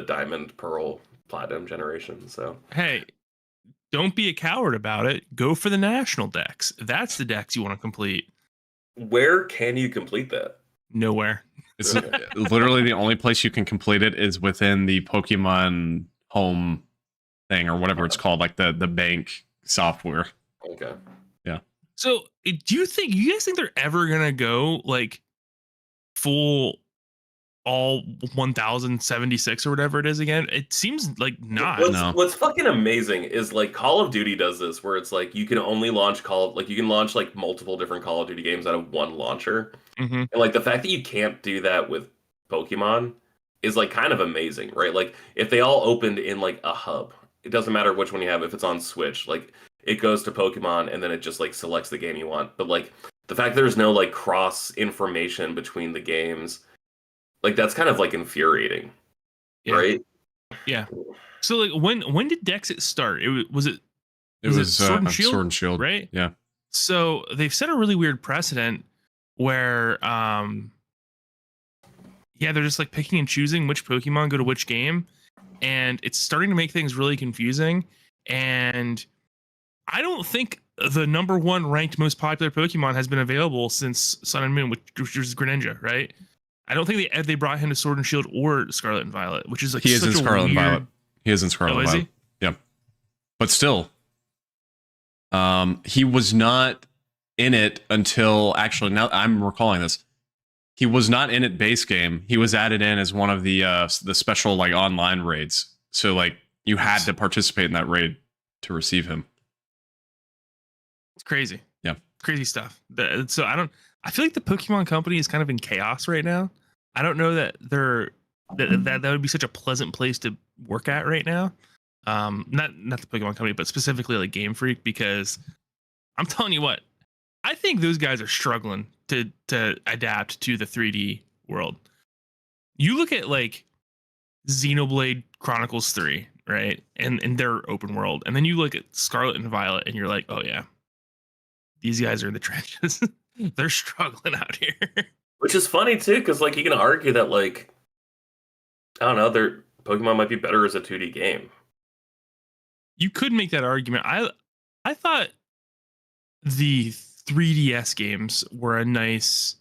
Diamond, Pearl, Platinum generation. So hey, don't be a coward about it. Go for the national decks. That's the decks you want to complete. Where can you complete that? Nowhere. It's literally the only place you can complete it is within the Pokemon home thing or whatever it's called, like the bank software. Okay. Yeah. So do you guys think they're ever gonna go like full all 1076 or whatever it is again? It seems like not. What's fucking amazing is like Call of Duty does this where it's like you can only launch you can launch like multiple different Call of Duty games out of one launcher. Mm-hmm. And like the fact that you can't do that with Pokemon is like kind of amazing, right? Like if they all opened in like a hub, it doesn't matter which one you have. If it's on Switch, like it goes to Pokemon and then it just like selects the game you want. But like the fact that there's no like cross information between the games, like that's kind of like infuriating, right? Yeah. So like when did Dexit start? It was Sword and Shield? Sword and Shield, right? Yeah. So they've set a really weird precedent where they're just like picking and choosing which Pokemon go to which game, and it's starting to make things really confusing. And I don't think the number one ranked most popular Pokemon has been available since Sun and Moon, which is Greninja, right? I don't think they brought him to Sword and Shield or Scarlet and Violet, which is like he is in Scarlet and Violet. He is in Scarlet and Violet. Yeah, but still, he was not in it until actually now I'm recalling this. He was not in it base game. He was added in as one of the special like online raids. So like you had to participate in that raid to receive him. It's crazy. Yeah, crazy stuff. So I feel like the Pokemon company is kind of in chaos right now. I don't know that that would be such a pleasant place to work at right now. Not the Pokemon company, but specifically like Game Freak, because I'm telling you what, I think those guys are struggling to adapt to the 3D world. You look at like Xenoblade Chronicles 3, right? And their open world. And then you look at Scarlet and Violet and you're like, oh yeah, these guys are in the trenches. They're struggling out here. Which is funny too, because like you can argue that like, I don't know, their Pokemon might be better as a 2D game. You could make that argument. I thought the 3DS games were a nice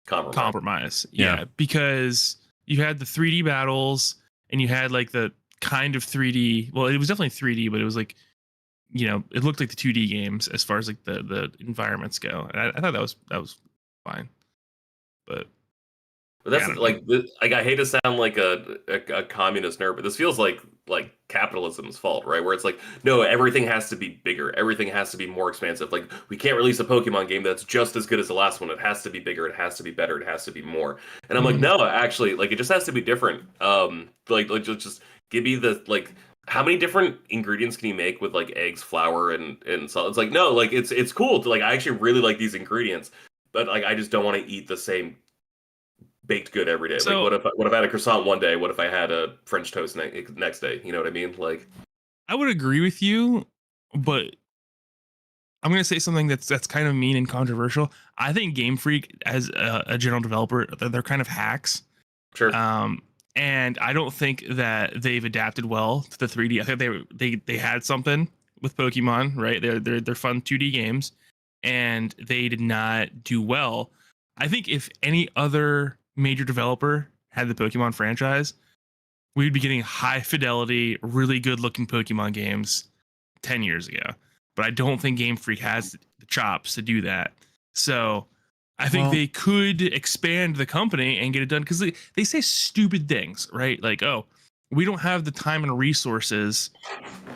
compromise. Yeah, because you had the 3D battles and you had like the kind of 3D. Well, it was definitely 3D, but it was like, you know, it looked like the 2D games as far as like the environments go. And I thought that was fine. But that's like I hate to sound like a communist nerd, but this feels like capitalism's fault, right? Where it's like, no, everything has to be bigger, everything has to be more expansive. Like we can't release a Pokemon game that's just as good as the last one. It has to be bigger, it has to be better, it has to be more. And I'm like, no, actually, like it just has to be different. Like just give me the like. How many different ingredients can you make with like eggs, flour, and salt? It's like, no, like it's cool to like I actually really like these ingredients, but like I just don't want to eat the same baked good every day. So, like what if I had a croissant one day? What if I had a French toast next day? You know what I mean? Like I would agree with you, but I'm gonna say something that's kind of mean and controversial. I think Game Freak as a general developer, they're kind of hacks. Sure. And I don't think that they've adapted well to the 3D. I think they had something with Pokemon, right? They're fun 2D games, and they did not do well. I think if any other major developer had the Pokemon franchise, we'd be getting high fidelity, really good looking Pokemon games 10 years ago. But I don't think Game Freak has the chops to do that. So I think they could expand the company and get it done, because they say stupid things, right? Like, oh, we don't have the time and resources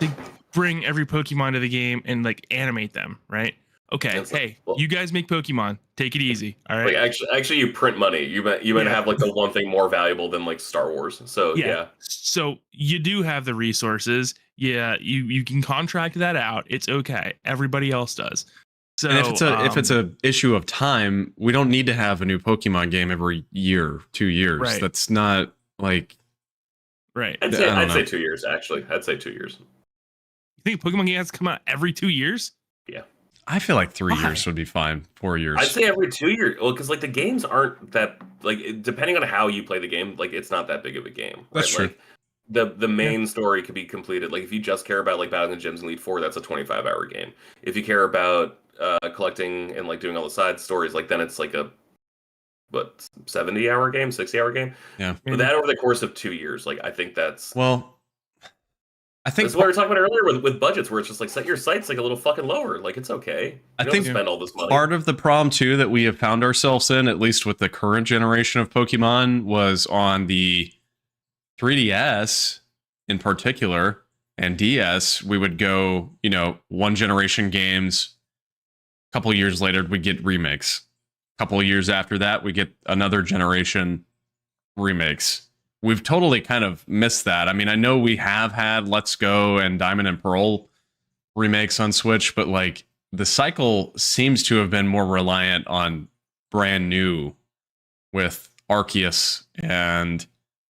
to bring every Pokemon to the game and like animate them, right? Okay, That's hey, well, you guys make Pokemon. Take it easy, all right? like actually, you print money. You might have like the one thing more valuable than like Star Wars. So yeah. So you do have the resources. Yeah, you can contract that out. It's okay. Everybody else does. So And if it's a issue of time, we don't need to have a new Pokemon game every year, 2 years. Right. That's not like right. I'd I don't say know. 2 years actually. I'd say 2 years. You think Pokemon game has to come out every 2 years? Yeah. I feel like 3 Why? years would be fine. 4 years. I'd say every 2 years. Well, because like the games aren't that like depending on how you play the game, like it's not that big of a game. That's true. Like, the main story could be completed. Like if you just care about like battling the gyms in Elite Four, that's a 25-hour game. If you care about collecting and like doing all the side stories, like then it's like a 70-hour game, 60-hour game. Yeah. But that over the course of 2 years, like I think that's I think that's what we were talking about earlier with budgets, where it's just like set your sights like a little fucking lower. Like it's okay. You I don't think spend all this money. part of the problem too that we have found ourselves in, at least with the current generation of Pokemon, was on the 3DS in particular and DS. We would go, one generation games. A couple of years later, we get remakes. A couple of years after that, we get another generation remakes. We've totally kind of missed that. I mean, I know we have had Let's Go and Diamond and Pearl remakes on Switch, but like the cycle seems to have been more reliant on brand new with Arceus and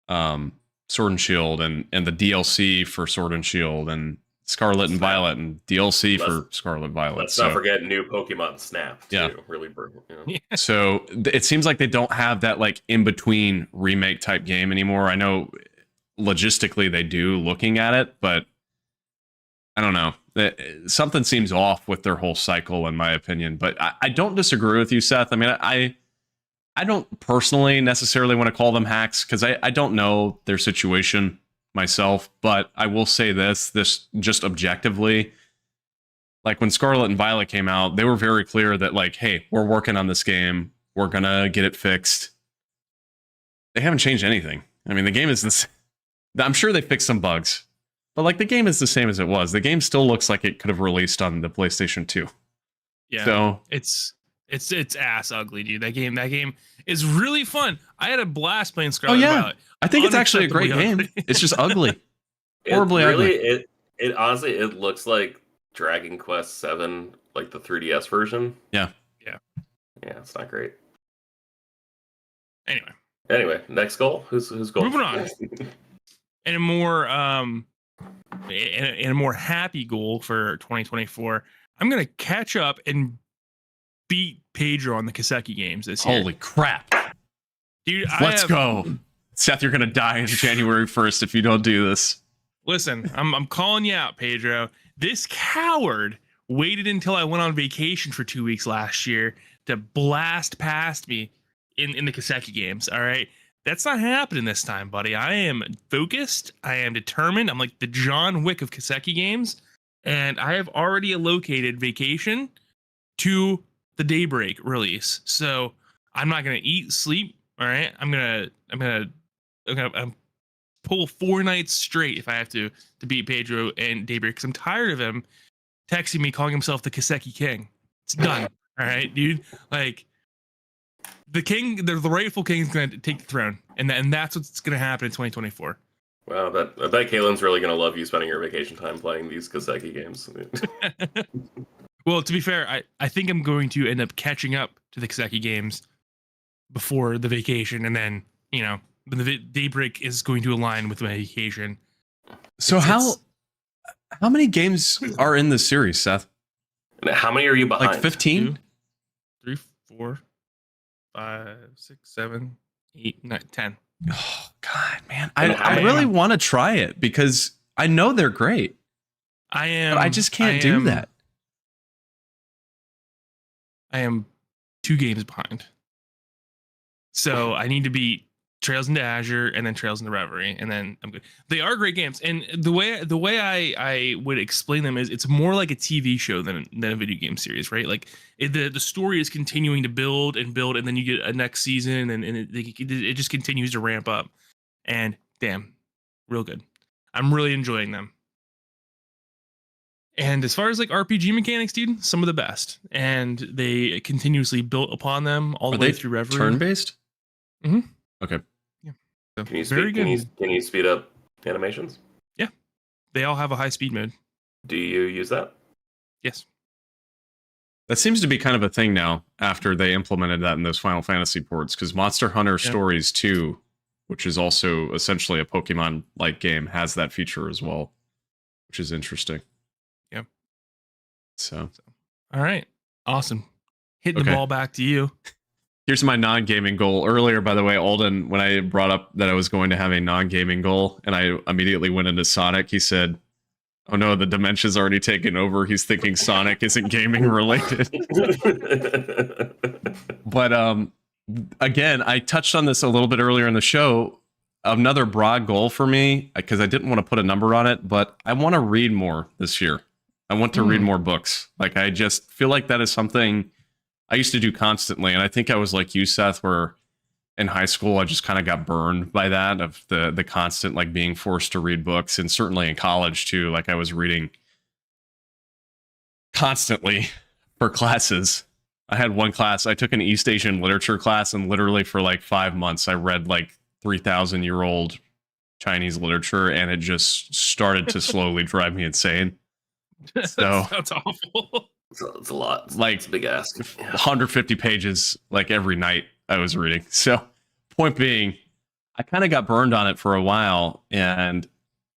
Sword and Shield and the DLC for Sword and Shield and Scarlet and Violet and DLC for Scarlet and Violet. Let's not forget new Pokemon Snap too. Yeah. Really brutal. So it seems like they don't have that like in between remake type game anymore. I know logistically they do looking at it, but I don't know. Something seems off with their whole cycle, in my opinion. But I don't disagree with you, Seth. I mean, I don't personally necessarily want to call them hacks because I don't know their situation myself, but I will say this just objectively, like when Scarlet and Violet came out, they were very clear that like, hey, we're working on this game, we're gonna get it fixed. They haven't changed anything. I mean, the game is this. I'm sure they fixed some bugs, but like the game is the same as it was. The game still looks like it could have released on the PlayStation 2. Yeah. So it's ass ugly, dude. That game is really fun. I had a blast playing Scarlet and Violet. I think it's actually a great game. It's just ugly. Horribly ugly. It honestly, it looks like Dragon Quest VII, like the 3DS version. Yeah, it's not great. Anyway, next goal. Who's goal? moving on. And a more happy goal for 2024. I'm gonna catch up and beat Pedro on the Kaseki games this year. Holy crap, dude! Let's go, Seth. You're gonna die on January 1st if you don't do this. Listen, I'm calling you out, Pedro. This coward waited until I went on vacation for 2 weeks last year to blast past me in the Kaseki games. All right. That's not happening this time, buddy. I am focused. I am determined. I'm like the John Wick of Kaseki games. And I have already allocated vacation to the Daybreak release. So I'm not going to eat, sleep. All right. I'm going to pull 4 nights straight if I have to beat Pedro and Daybreak, because I'm tired of him texting me, calling himself the Kaseki King. It's done. All right, dude. Like the king, the rightful king is going to take the throne, and that's what's going to happen in 2024. Wow, I bet Kaylin's really going to love you spending your vacation time playing these Kaseki games. Well, to be fair, I think I'm going to end up catching up to the Kaseki games before the vacation, and then the Daybreak is going to align with my vacation. So how many games are in this series, Seth? How many are you behind? Like 15? 2, 3, 4, 5, 6, 7, 8, 9, 10. Oh God, man! I really want to try it because I know they're great. But I just can't do that. I am 2 games behind. So I need to beat Trails into Azure, and then Trails into Reverie, and then I'm good. They are great games, and the way I would explain them is it's more like a TV show than a video game series, right? Like the story is continuing to build, and then you get a next season, and it just continues to ramp up. And damn, real good. I'm really enjoying them. And as far as like RPG mechanics, dude, some of the best, and they continuously built upon them all the way through Reverie. Turn-based? Mm-hmm. Okay. Yeah. So, Can you very speed, good. can you speed up animations? Yeah. They all have a high speed mode. Do you use that? Yes. That seems to be kind of a thing now after they implemented that in those Final Fantasy ports, because Monster Hunter Stories 2, which is also essentially a Pokemon-like game, has that feature as well, which is interesting. Yep. So. All right. Awesome. Hitting the ball back to you. Here's my non-gaming goal. Earlier, by the way, Alden, when I brought up that I was going to have a non-gaming goal, and I immediately went into Sonic, he said, "Oh no, the dementia's already taken over." He's thinking Sonic isn't gaming related. But again, I touched on this a little bit earlier in the show. Another broad goal for me, because I didn't want to put a number on it, but I want to read more this year. I want to read more books. Like, I just feel like that is something I used to do constantly. And I think I was like you, Seth, where in high school, I just kind of got burned by that, of the constant, like, being forced to read books. And certainly in college too, like, I was reading constantly for classes. I had one class, I took an East Asian literature class, and literally for like 5 months, I read like 3,000-year-old Chinese literature, and it just started to slowly drive me insane. So that's awful. It's a lot. It's a big ask. 150 pages like every night I was reading. So point being, I kind of got burned on it for a while, and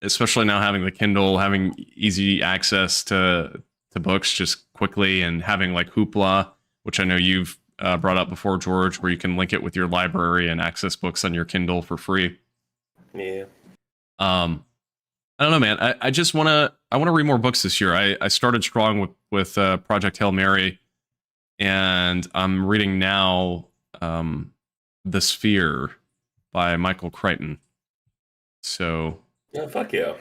especially now having the Kindle, having easy access to books just quickly, and having like Hoopla, which I know you've brought up before, George, where you can link it with your library and access books on your Kindle for free. Yeah. I don't know, man. I just want to read more books this year. I started strong with Project Hail Mary, and I'm reading now The Sphere by Michael Crichton. So yeah, fuck yeah.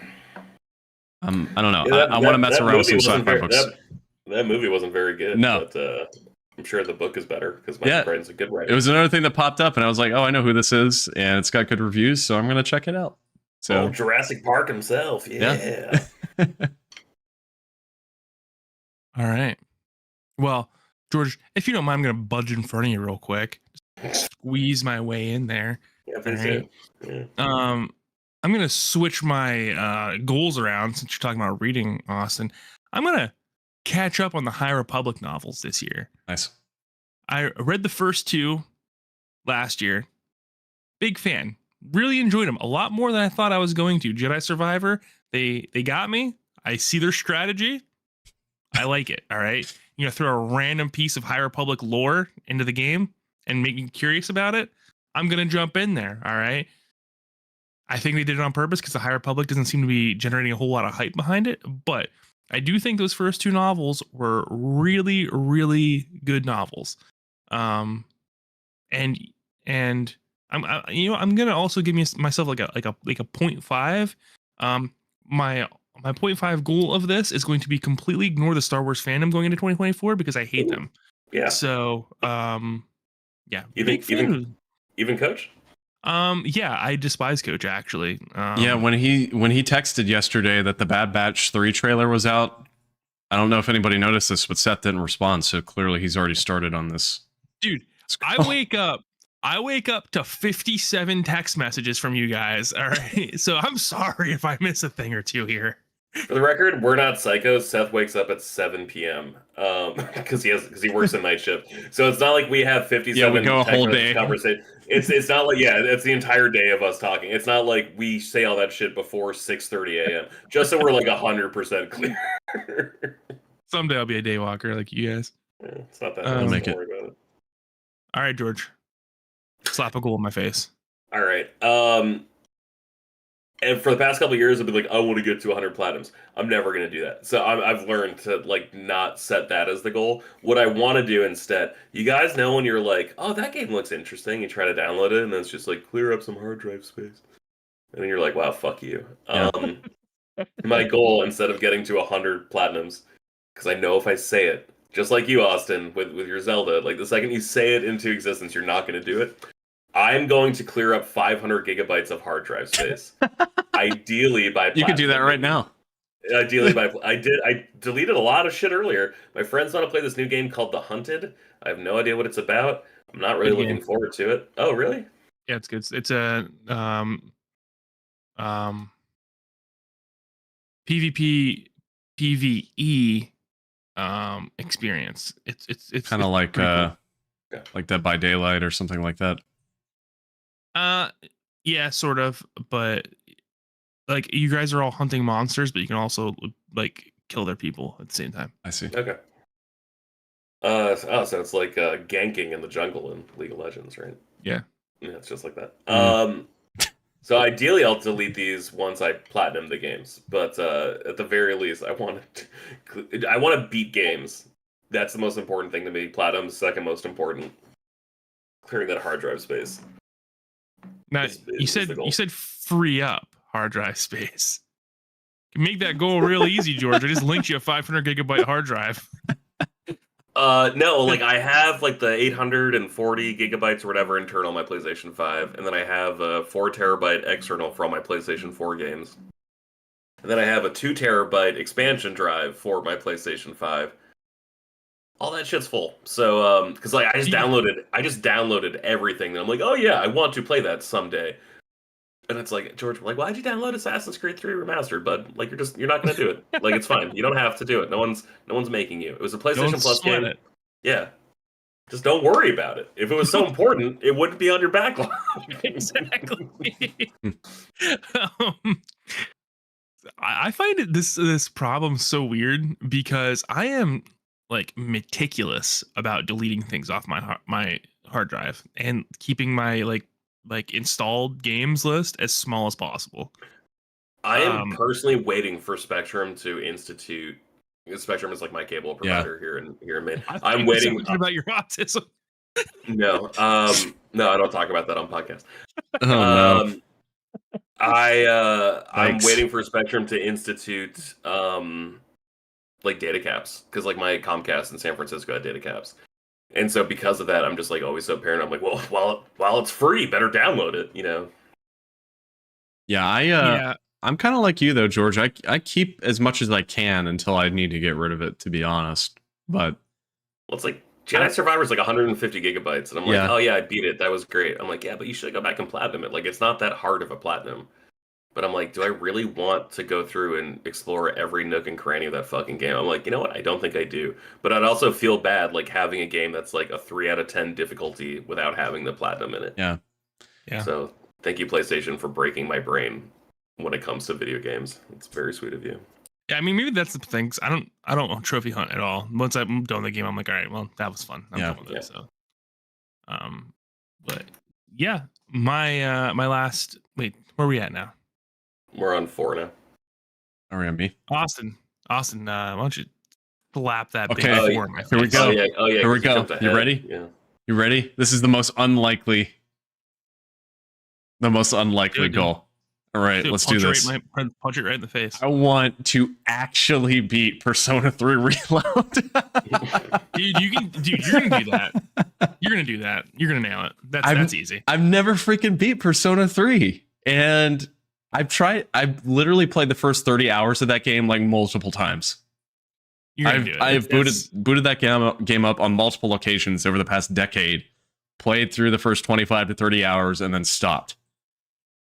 I don't know. Yeah, I want to mess around with some sci-fi books. That movie wasn't very good. No. But I'm sure the book is better, because Michael Crichton's a good writer. It was another thing that popped up, and I was like, oh, I know who this is, and it's got good reviews, so I'm going to check it out. So Jurassic Park himself. Yeah. All right. Well, George, if you don't mind, I'm going to budge in front of you real quick. Squeeze my way in there. Yeah, please do. Yeah. I'm going to switch my goals around, since you're talking about reading, Austin. I'm going to catch up on the High Republic novels this year. Nice. I read the first 2 last year. Big fan. Really enjoyed them a lot more than I thought I was going to. Jedi Survivor, they got me. I see their strategy. I like it. All right. You know, throw a random piece of High Republic lore into the game and make me curious about it. I'm going to jump in there. All right. I think they did it on purpose, because the High Republic doesn't seem to be generating a whole lot of hype behind it. But I do think those first 2 novels were really, really good novels. And I'm gonna also give myself like a 0.5. My 0.5 goal of this is going to be completely ignore the Star Wars fandom going into 2024, because I hate them. Yeah. So yeah. Even Coach? Yeah, I despise Coach, actually. Yeah, when he texted yesterday that the Bad Batch 3 trailer was out, I don't know if anybody noticed this, but Seth didn't respond, so clearly he's already started on this. Dude, I wake up to 57 text messages from you guys. All right. So I'm sorry if I miss a thing or two here. For the record, we're not psychos. Seth wakes up at 7 p.m. Because he works a night shift. So it's not like we have 57 we go a whole day conversation. It's not like it's the entire day of us talking. It's not like we say all that shit before 6:30 a.m. Just so we're like 100% clear. Someday I'll be a daywalker like you guys. Yeah, it's not that. Don't make it. Worry about it. All right, George. Slap a goal in my face. All right. and for the past couple of years, I've been like, I want to get to 100 platinums. I'm never going to do that. So I've learned to like not set that as the goal. What I want to do instead, you guys know when you're like, oh, that game looks interesting, you try to download it, and then it's just like clear up some hard drive space, and then you're like, wow, fuck you. Yeah. My goal, instead of getting to 100 platinums, because I know if I say it, just like you, Austin, with your Zelda, like the second you say it into existence, you're not going to do it. I'm going to clear up 500 gigabytes of hard drive space. Ideally by You could do that platinum. right now. Ideally by I deleted a lot of shit earlier. My friends want to play this new game called The Hunted. I have no idea what it's about. I'm not really Good looking game. forward to it. Oh, really? Yeah, it's good. It's a PvP PvE experience. It's Kind of like cool. like Dead by Daylight or something like that. Yeah, sort of, but like you guys are all hunting monsters, but you can also like kill their people at the same time. I see. Okay. So it's like ganking in the jungle in League of Legends, right? Yeah. Yeah, it's just like that. Mm. So ideally, I'll delete these once I platinum the games. But at the very least, I want to beat games. That's the most important thing to me. Platinum's second most important. Clearing that hard drive space. Now you said free up hard drive space. You make that goal real easy, George. I just linked you a 500 gigabyte hard drive. No, like I have like the 840 gigabytes or whatever internal on my PlayStation 5, and then I have a 4 terabyte external for all my PlayStation 4 games. And then I have a 2 terabyte expansion drive for my PlayStation 5. All that shit's full. So, because like I just downloaded everything. And I'm like, oh yeah, I want to play that someday. And it's like, George, like, why'd you download Assassin's Creed 3 Remastered, bud? Like, you're not gonna do it. Like, it's fine. You don't have to do it. No one's making you. It was a PlayStation Don't Plus sweat game. it. Yeah. Just don't worry about it. If it was so important, it wouldn't be on your backlog. Exactly. I find this problem so weird because I am like meticulous about deleting things off my hard drive and keeping my like installed games list as small as possible. I am personally waiting for Spectrum to institute. Spectrum is like my cable provider here in Maine. I'm waiting about your autism. No, no, I don't talk about that on podcast. Oh no. I'm waiting for Spectrum to institute like data caps, because like my Comcast in San Francisco had data caps, and so because of that, I'm just like always so paranoid. I'm like, well, while it's free, better download it, you know? Yeah, I'm kind of like you though, George. I keep as much as I can until I need to get rid of it, to be honest. But well, it's like Jedi Survivor's like 150 gigabytes, and I'm like, Yeah. oh yeah, I beat it. That was great. I'm like, yeah, but you should go back and platinum it. Like, it's not that hard of a platinum. But I'm like, do I really want to go through and explore every nook and cranny of that fucking game? I'm like, you know what? I don't think I do. But I'd also feel bad like having a game that's like a 3 out of 10 difficulty without having the platinum in it. Yeah. So thank you, PlayStation, for breaking my brain when it comes to video games. It's very sweet of you. Yeah, I mean, maybe that's the thing. 'Cause I don't trophy hunt at all. Once I'm done the game, I'm like, all right, well, that was fun. I'm done with it. So, but yeah, my last. Wait, where are we at now? We're on 4 now. Are we on me? Austin, why don't you slap that Okay. big 4 in my face? Here we go. Oh yeah. Here we 'cause you go. jumped You ahead. ready? Yeah. You ready? This is the most unlikely Dude, goal. All right, Dude, let's do this. Punch it right in the face. I want to actually beat Persona 3 Reload. You're gonna do that. You're gonna do that. You're gonna nail it. That's easy. I've never freaking beat Persona 3. And I've literally played the first 30 hours of that game like multiple times. You're gonna do it. I've booted that game up on multiple occasions over the past decade, played through the first 25 to 30 hours, and then stopped.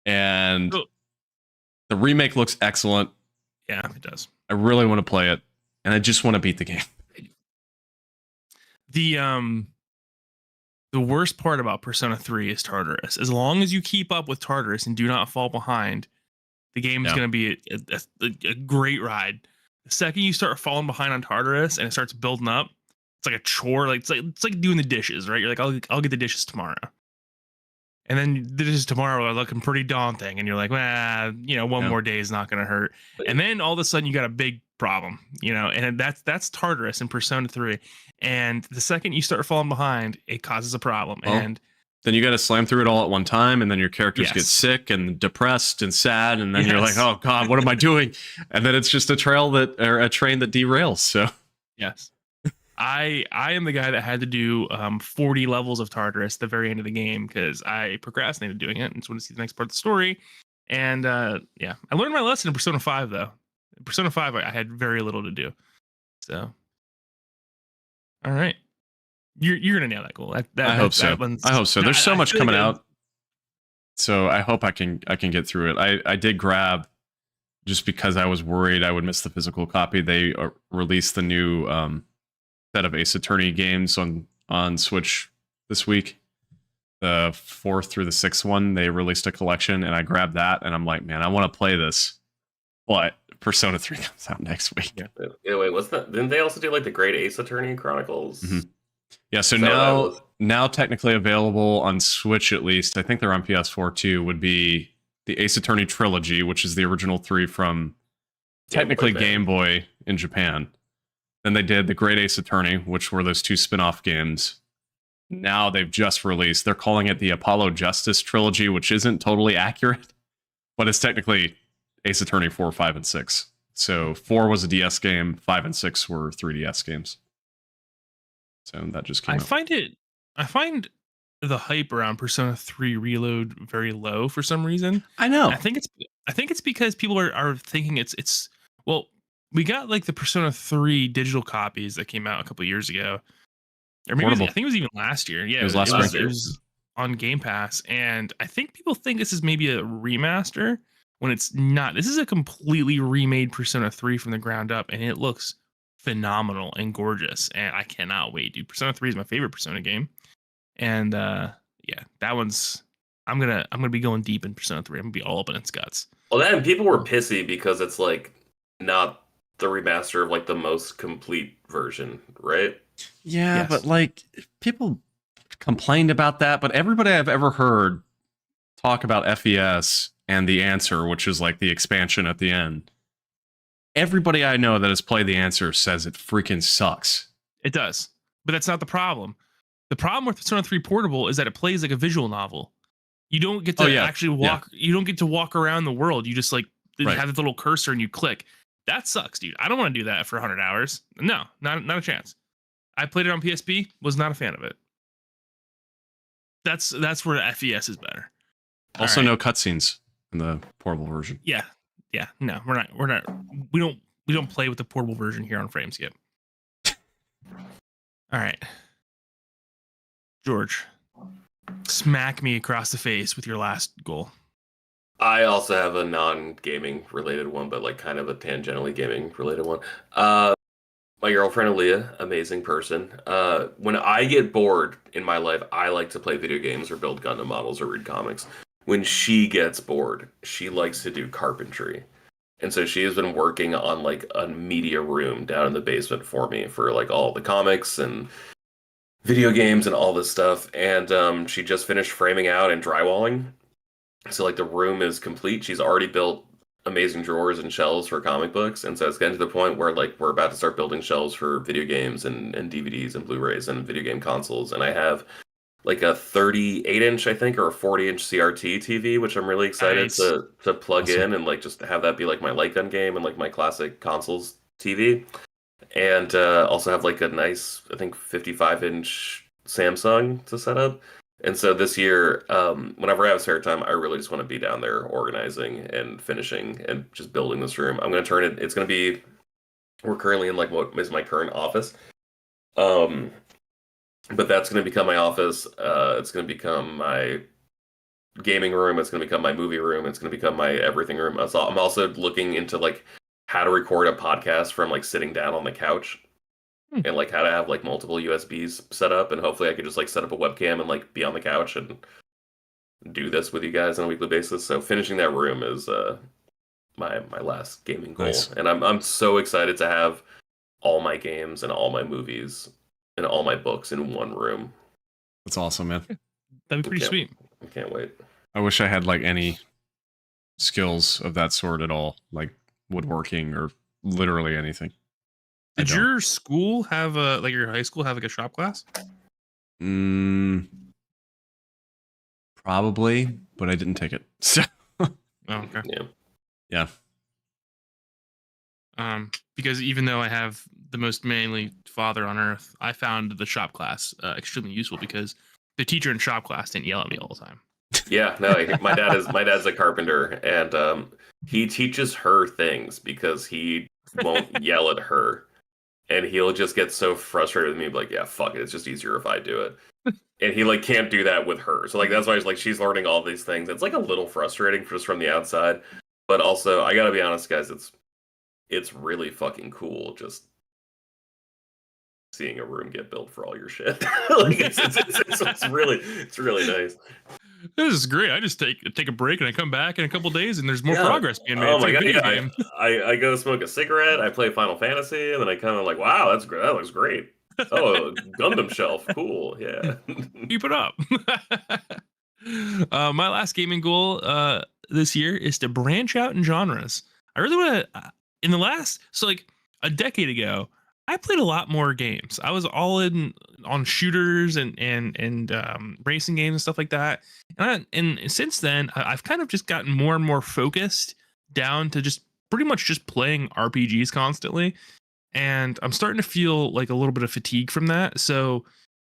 And the remake looks excellent. Yeah, it does. I really want to play it, and I just want to beat the game. The worst part about Persona 3 is Tartarus. As long as you keep up with Tartarus and do not fall behind, the game is going to be a great ride. The second you start falling behind on Tartarus and it starts building up, it's like a chore. Like it's like doing the dishes, right? You're like, I'll get the dishes tomorrow. And then this is tomorrow are looking pretty daunting, and you're like, well, one more day is not going to hurt. And then all of a sudden you got a big problem, and that's Tartarus in Persona 3. And the second you start falling behind, it causes a problem. Well, and then you got to slam through it all at one time, and then your characters get Yes. sick and depressed and sad, and then you're like, Yes. oh god, what am I doing? And then it's just a train that derails. So yes. I am the guy that had to do 40 levels of Tartarus at the very end of the game because I procrastinated doing it and just wanted to see the next part of the story. And I learned my lesson in Persona 5 though. In Persona 5, I had very little to do. So, all right, you're gonna nail that goal. I hope so. I hope so. There's so much coming out, so I hope I can get through it. I did grab, just because I was worried I would miss the physical copy. They released the new set of Ace Attorney games on Switch this week. The 4th through the 6th one, they released a collection, and I grabbed that, and I'm like, man, I want to play this, but Persona 3 comes out next week. Yeah, wait, what's that? Didn't they also do like the Great Ace Attorney Chronicles? Mm-hmm. Yeah, so Is that what that now technically available on Switch, at least, I think they're on PS4 too, would be the Ace Attorney trilogy, which is the original 3 from technically Game Boy in Japan. Then they did the Great Ace Attorney, which were those 2 spin-off games. Now they've just released, they're calling it the Apollo Justice trilogy, which isn't totally accurate, but it's technically Ace Attorney 4, 5, and 6. So 4 was a DS game, 5 and 6 were 3DS games. So that just came out. I find the hype around Persona 3 Reload very low for some reason. I know. I think it's because people are thinking it's well, we got like the Persona 3 digital copies that came out a couple years ago. Or maybe I think it was even last year. Yeah, it was last year. It was on Game Pass, and I think people think this is maybe a remaster when it's not. This is a completely remade Persona 3 from the ground up, and it looks phenomenal and gorgeous, and I cannot wait, dude. Persona 3 is my favorite Persona game, and that one's. I'm gonna be going deep in Persona 3. I'm gonna be all up in its guts. Well, then people were pissy because it's like not the remaster of like the most complete version, right? Yeah, Yes. but like people complained about that, but everybody I've ever heard talk about FES and The Answer, which is like the expansion at the end, everybody I know that has played The Answer says it freaking sucks. It does, but that's not the problem. The problem with Persona 3 Portable is that it plays like a visual novel. You don't get to actually walk. Yeah. You don't get to walk around the world. You just like have this little cursor and you click. That sucks, dude. I don't want to do that for 100 hours. No, not a chance. I played it on PSP. Was not a fan of it. That's where the FES is better. Also, no cutscenes in the portable version. Yeah. No, we're not. We don't play with the portable version here on Frameskip. All right, George, smack me across the face with your last goal. I also have a non-gaming related one, but like kind of a tangentially gaming related one. My girlfriend Aaliyah, amazing person. When I get bored in my life, I like to play video games or build Gundam models or read comics. When she gets bored, she likes to do carpentry. And so she has been working on like a media room down in the basement for me for like all the comics and video games and all this stuff. And she just finished framing out and drywalling. So like the room is complete. She's already built amazing drawers and shelves for comic books, and so it's getting to the point where like we're about to start building shelves for video games and DVDs and Blu-rays and video game consoles. And I have like a 38-inch, I think, or a 40-inch CRT TV, which I'm really excited to plug in and like just have that be like my light gun game and like my classic consoles TV. And also have like a nice, I think, 55-inch Samsung to set up. And so this year, whenever I have spare time, I really just want to be down there organizing and finishing and just building this room. I'm going to turn it, it's going to be, we're currently in like what is my current office. But that's going to become my office. It's going to become my gaming room. It's going to become my movie room. It's going to become my everything room. I'm also looking into like how to record a podcast from like sitting down on the couch. And like how to have like multiple USBs set up, and hopefully I could just like set up a webcam and like be on the couch and do this with you guys on a weekly basis. So finishing that room is my last gaming goal. Nice. And I'm so excited to have all my games and all my movies and all my books in one room. That's awesome, man. That'd be pretty sweet. I can't wait. I wish I had like any skills of that sort at all, like woodworking or literally anything. Did your school have your high school have like a shop class? Probably, but I didn't take it. So Oh, okay. Yeah. Because even though I have the most manly father on earth, I found the shop class extremely useful because the teacher in shop class didn't yell at me all the time. Yeah, no, my dad's a carpenter, and he teaches her things because he won't yell at her, and he'll just get so frustrated with me, like, yeah, fuck it, it's just easier if I do it, and he like can't do that with her, so like that's why she's learning all these things. It's like a little frustrating just from the outside, but also I gotta be honest, guys, it's really fucking cool just seeing a room get built for all your shit. Like it's really nice. This is great. I just take a break and I come back in a couple days and there's more Yeah. progress being made. Oh It's my like a god! video Yeah, game. I go smoke a cigarette. I play Final Fantasy, and then I kind of like, wow, that's great. That looks great. Oh, Gundam shelf, cool. Yeah. Keep it up. My last gaming goal this year is to branch out in genres. I really want to. In the last, so like a decade ago, I played a lot more games. I was all in on shooters and racing games and stuff like that. And since then, I've kind of just gotten more and more focused down to just pretty much just playing RPGs constantly. And I'm starting to feel like a little bit of fatigue from that. So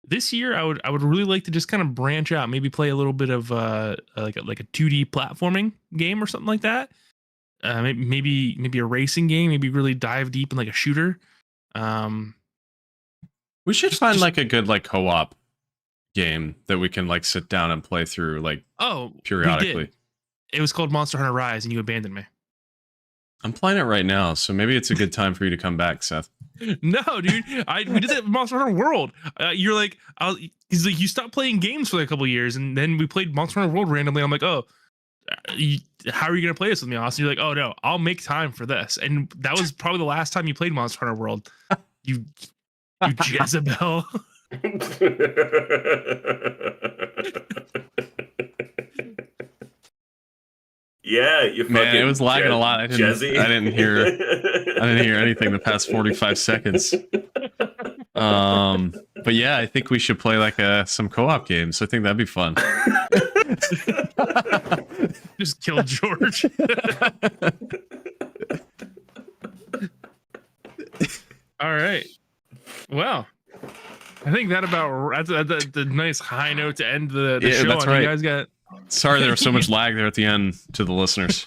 this year, I would really like to just kind of branch out, maybe play a little bit of like a 2D platforming game or something like that. Maybe a racing game. Maybe really dive deep in like a shooter. We should find like a good like co-op game that we can like sit down and play through like periodically. We did. It was called Monster Hunter Rise, and you abandoned me. I'm playing it right now, so maybe it's a good time for you to come back, Seth. No, dude, we did that with Monster Hunter World. You're like, he's like, you stopped playing games for like a couple years, and then we played Monster Hunter World randomly. I'm like, oh, how are you gonna play this with me, Austin? You're like, oh no, I'll make time for this, and that was probably the last time you played Monster Hunter World. You Jezebel. Yeah, you fucking Man, it was lagging a lot. I didn't hear anything the past 45 seconds. But yeah, I think we should play like some co-op games. I think that'd be fun. Just kill George. All right. Well, I think that's the nice high note to end the show. That's on. right. You guys got. Sorry there was so much lag there at the end to the listeners.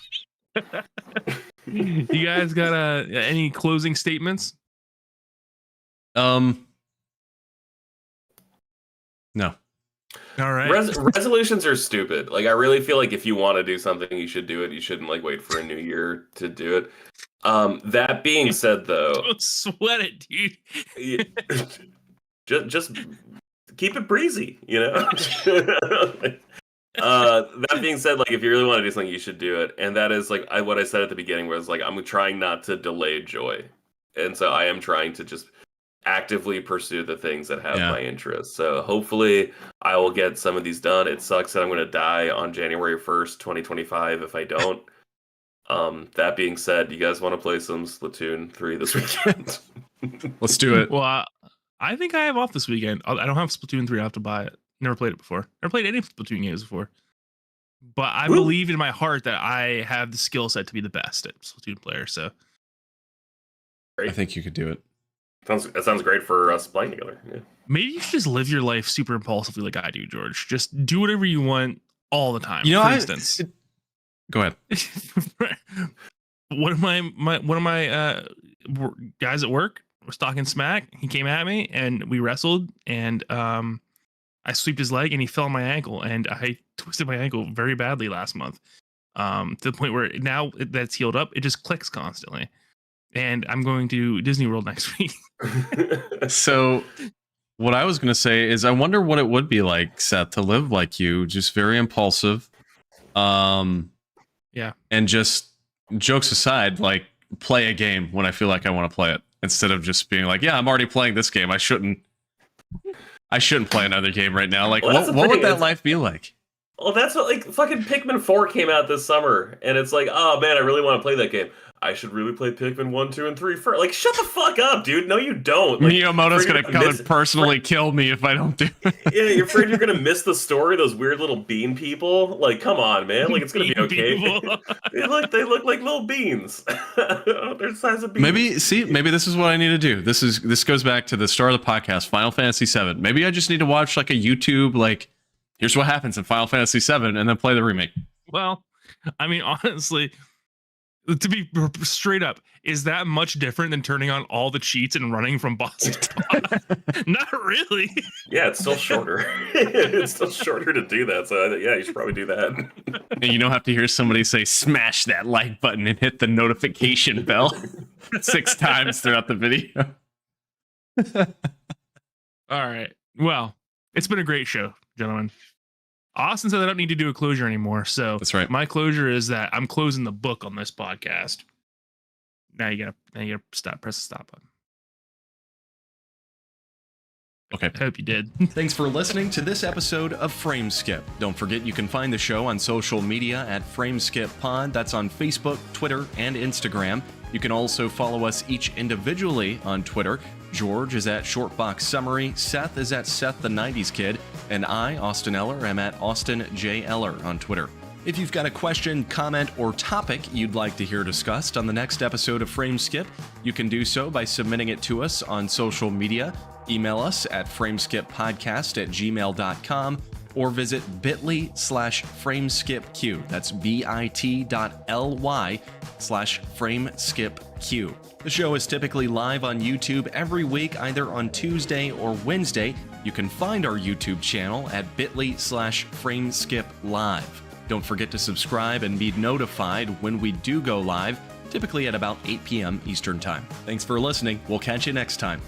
You guys got any closing statements? No. All right. Resolutions are stupid. Like, I really feel like if you want to do something, you should do it. You shouldn't like wait for a new year to do it. That being said, though, don't sweat it, dude. just keep it breezy, you know. That being said, like if you really want to do something, you should do it. And that is like what I said at the beginning, was like I'm trying not to delay joy, and so I am trying to just actively pursue the things that have my interest. So hopefully I will get some of these done. It sucks that I'm going to die on January 1st, 2025 if I don't. That being said, you guys want to play some Splatoon 3 this weekend? Let's do it. Well, I think I have off this weekend. I don't have Splatoon 3. I have to buy it. Never played it before. Never played any Splatoon games before. But I believe in my heart that I have the skill set to be the best at Splatoon player. So I think you could do it. That sounds great for us playing together. Yeah. Maybe you should just live your life super impulsively like I do, George. Just do whatever you want all the time. You know, for instance. Go ahead. One of my guys at work was talking smack. He came at me and we wrestled, and I sweeped his leg and he fell on my ankle, and I twisted my ankle very badly last month. To the point where now that's healed up, it just clicks constantly. And I'm going to Disney World next week. So what I was going to say is I wonder what it would be like, Seth, to live like you, just very impulsive. Yeah. And just jokes aside, like play a game when I feel like I want to play it, instead of just being like, yeah, I'm already playing this game. I shouldn't play another game right now. Like, what would that life be like? Well, that's what, like, fucking Pikmin 4 came out this summer, and it's like, oh man, I really want to play that game. I should really play Pikmin 1, 2, and 3 first. Like, shut the fuck up, dude. No, you don't. Like, Miyamoto's afraid gonna you're come miss- and personally kill me if I don't do it. Yeah, you're afraid you're gonna miss the story. Those weird little bean people. Like, come on, man. Like, it's gonna be okay. they look like little beans. They're the size of beans. Maybe this is what I need to do. This goes back to the start of the podcast, Final Fantasy VII. Maybe I just need to watch like a YouTube, like, here's what happens in Final Fantasy VII, and then play the remake. Well, I mean, honestly, to be straight up, is that much different than turning on all the cheats and running from boss to boss? Not really. Yeah, it's still shorter. It's still shorter to do that. So yeah, you should probably do that. And you don't have to hear somebody say, smash that like button and hit the notification bell 6 times throughout the video. All right. Well, it's been a great show, gentlemen. Austin said I don't need to do a closure anymore. So That's right. My closure is that I'm closing the book on this podcast. Now you gotta press the stop button. Okay. I hope you did. Thanks for listening to this episode of Frameskip. Don't forget you can find the show on social media at FrameSkipPod. That's on Facebook, Twitter, and Instagram. You can also follow us each individually on Twitter. George is at Shortbox Summary, Seth is at Seth the 90s Kid, and I, Austin Eller, am at Austin J. Eller on Twitter. If you've got a question, comment, or topic you'd like to hear discussed on the next episode of Frameskip, you can do so by submitting it to us on social media. Email us at frameskippodcast@gmail.com or visit bit.ly/frameskipq. That's bit.ly/frameskipq. The show is typically live on YouTube every week, either on Tuesday or Wednesday. You can find our YouTube channel at bit.ly/frameskiplive. Don't forget to subscribe and be notified when we do go live, typically at about 8 p.m. Eastern Time. Thanks for listening. We'll catch you next time.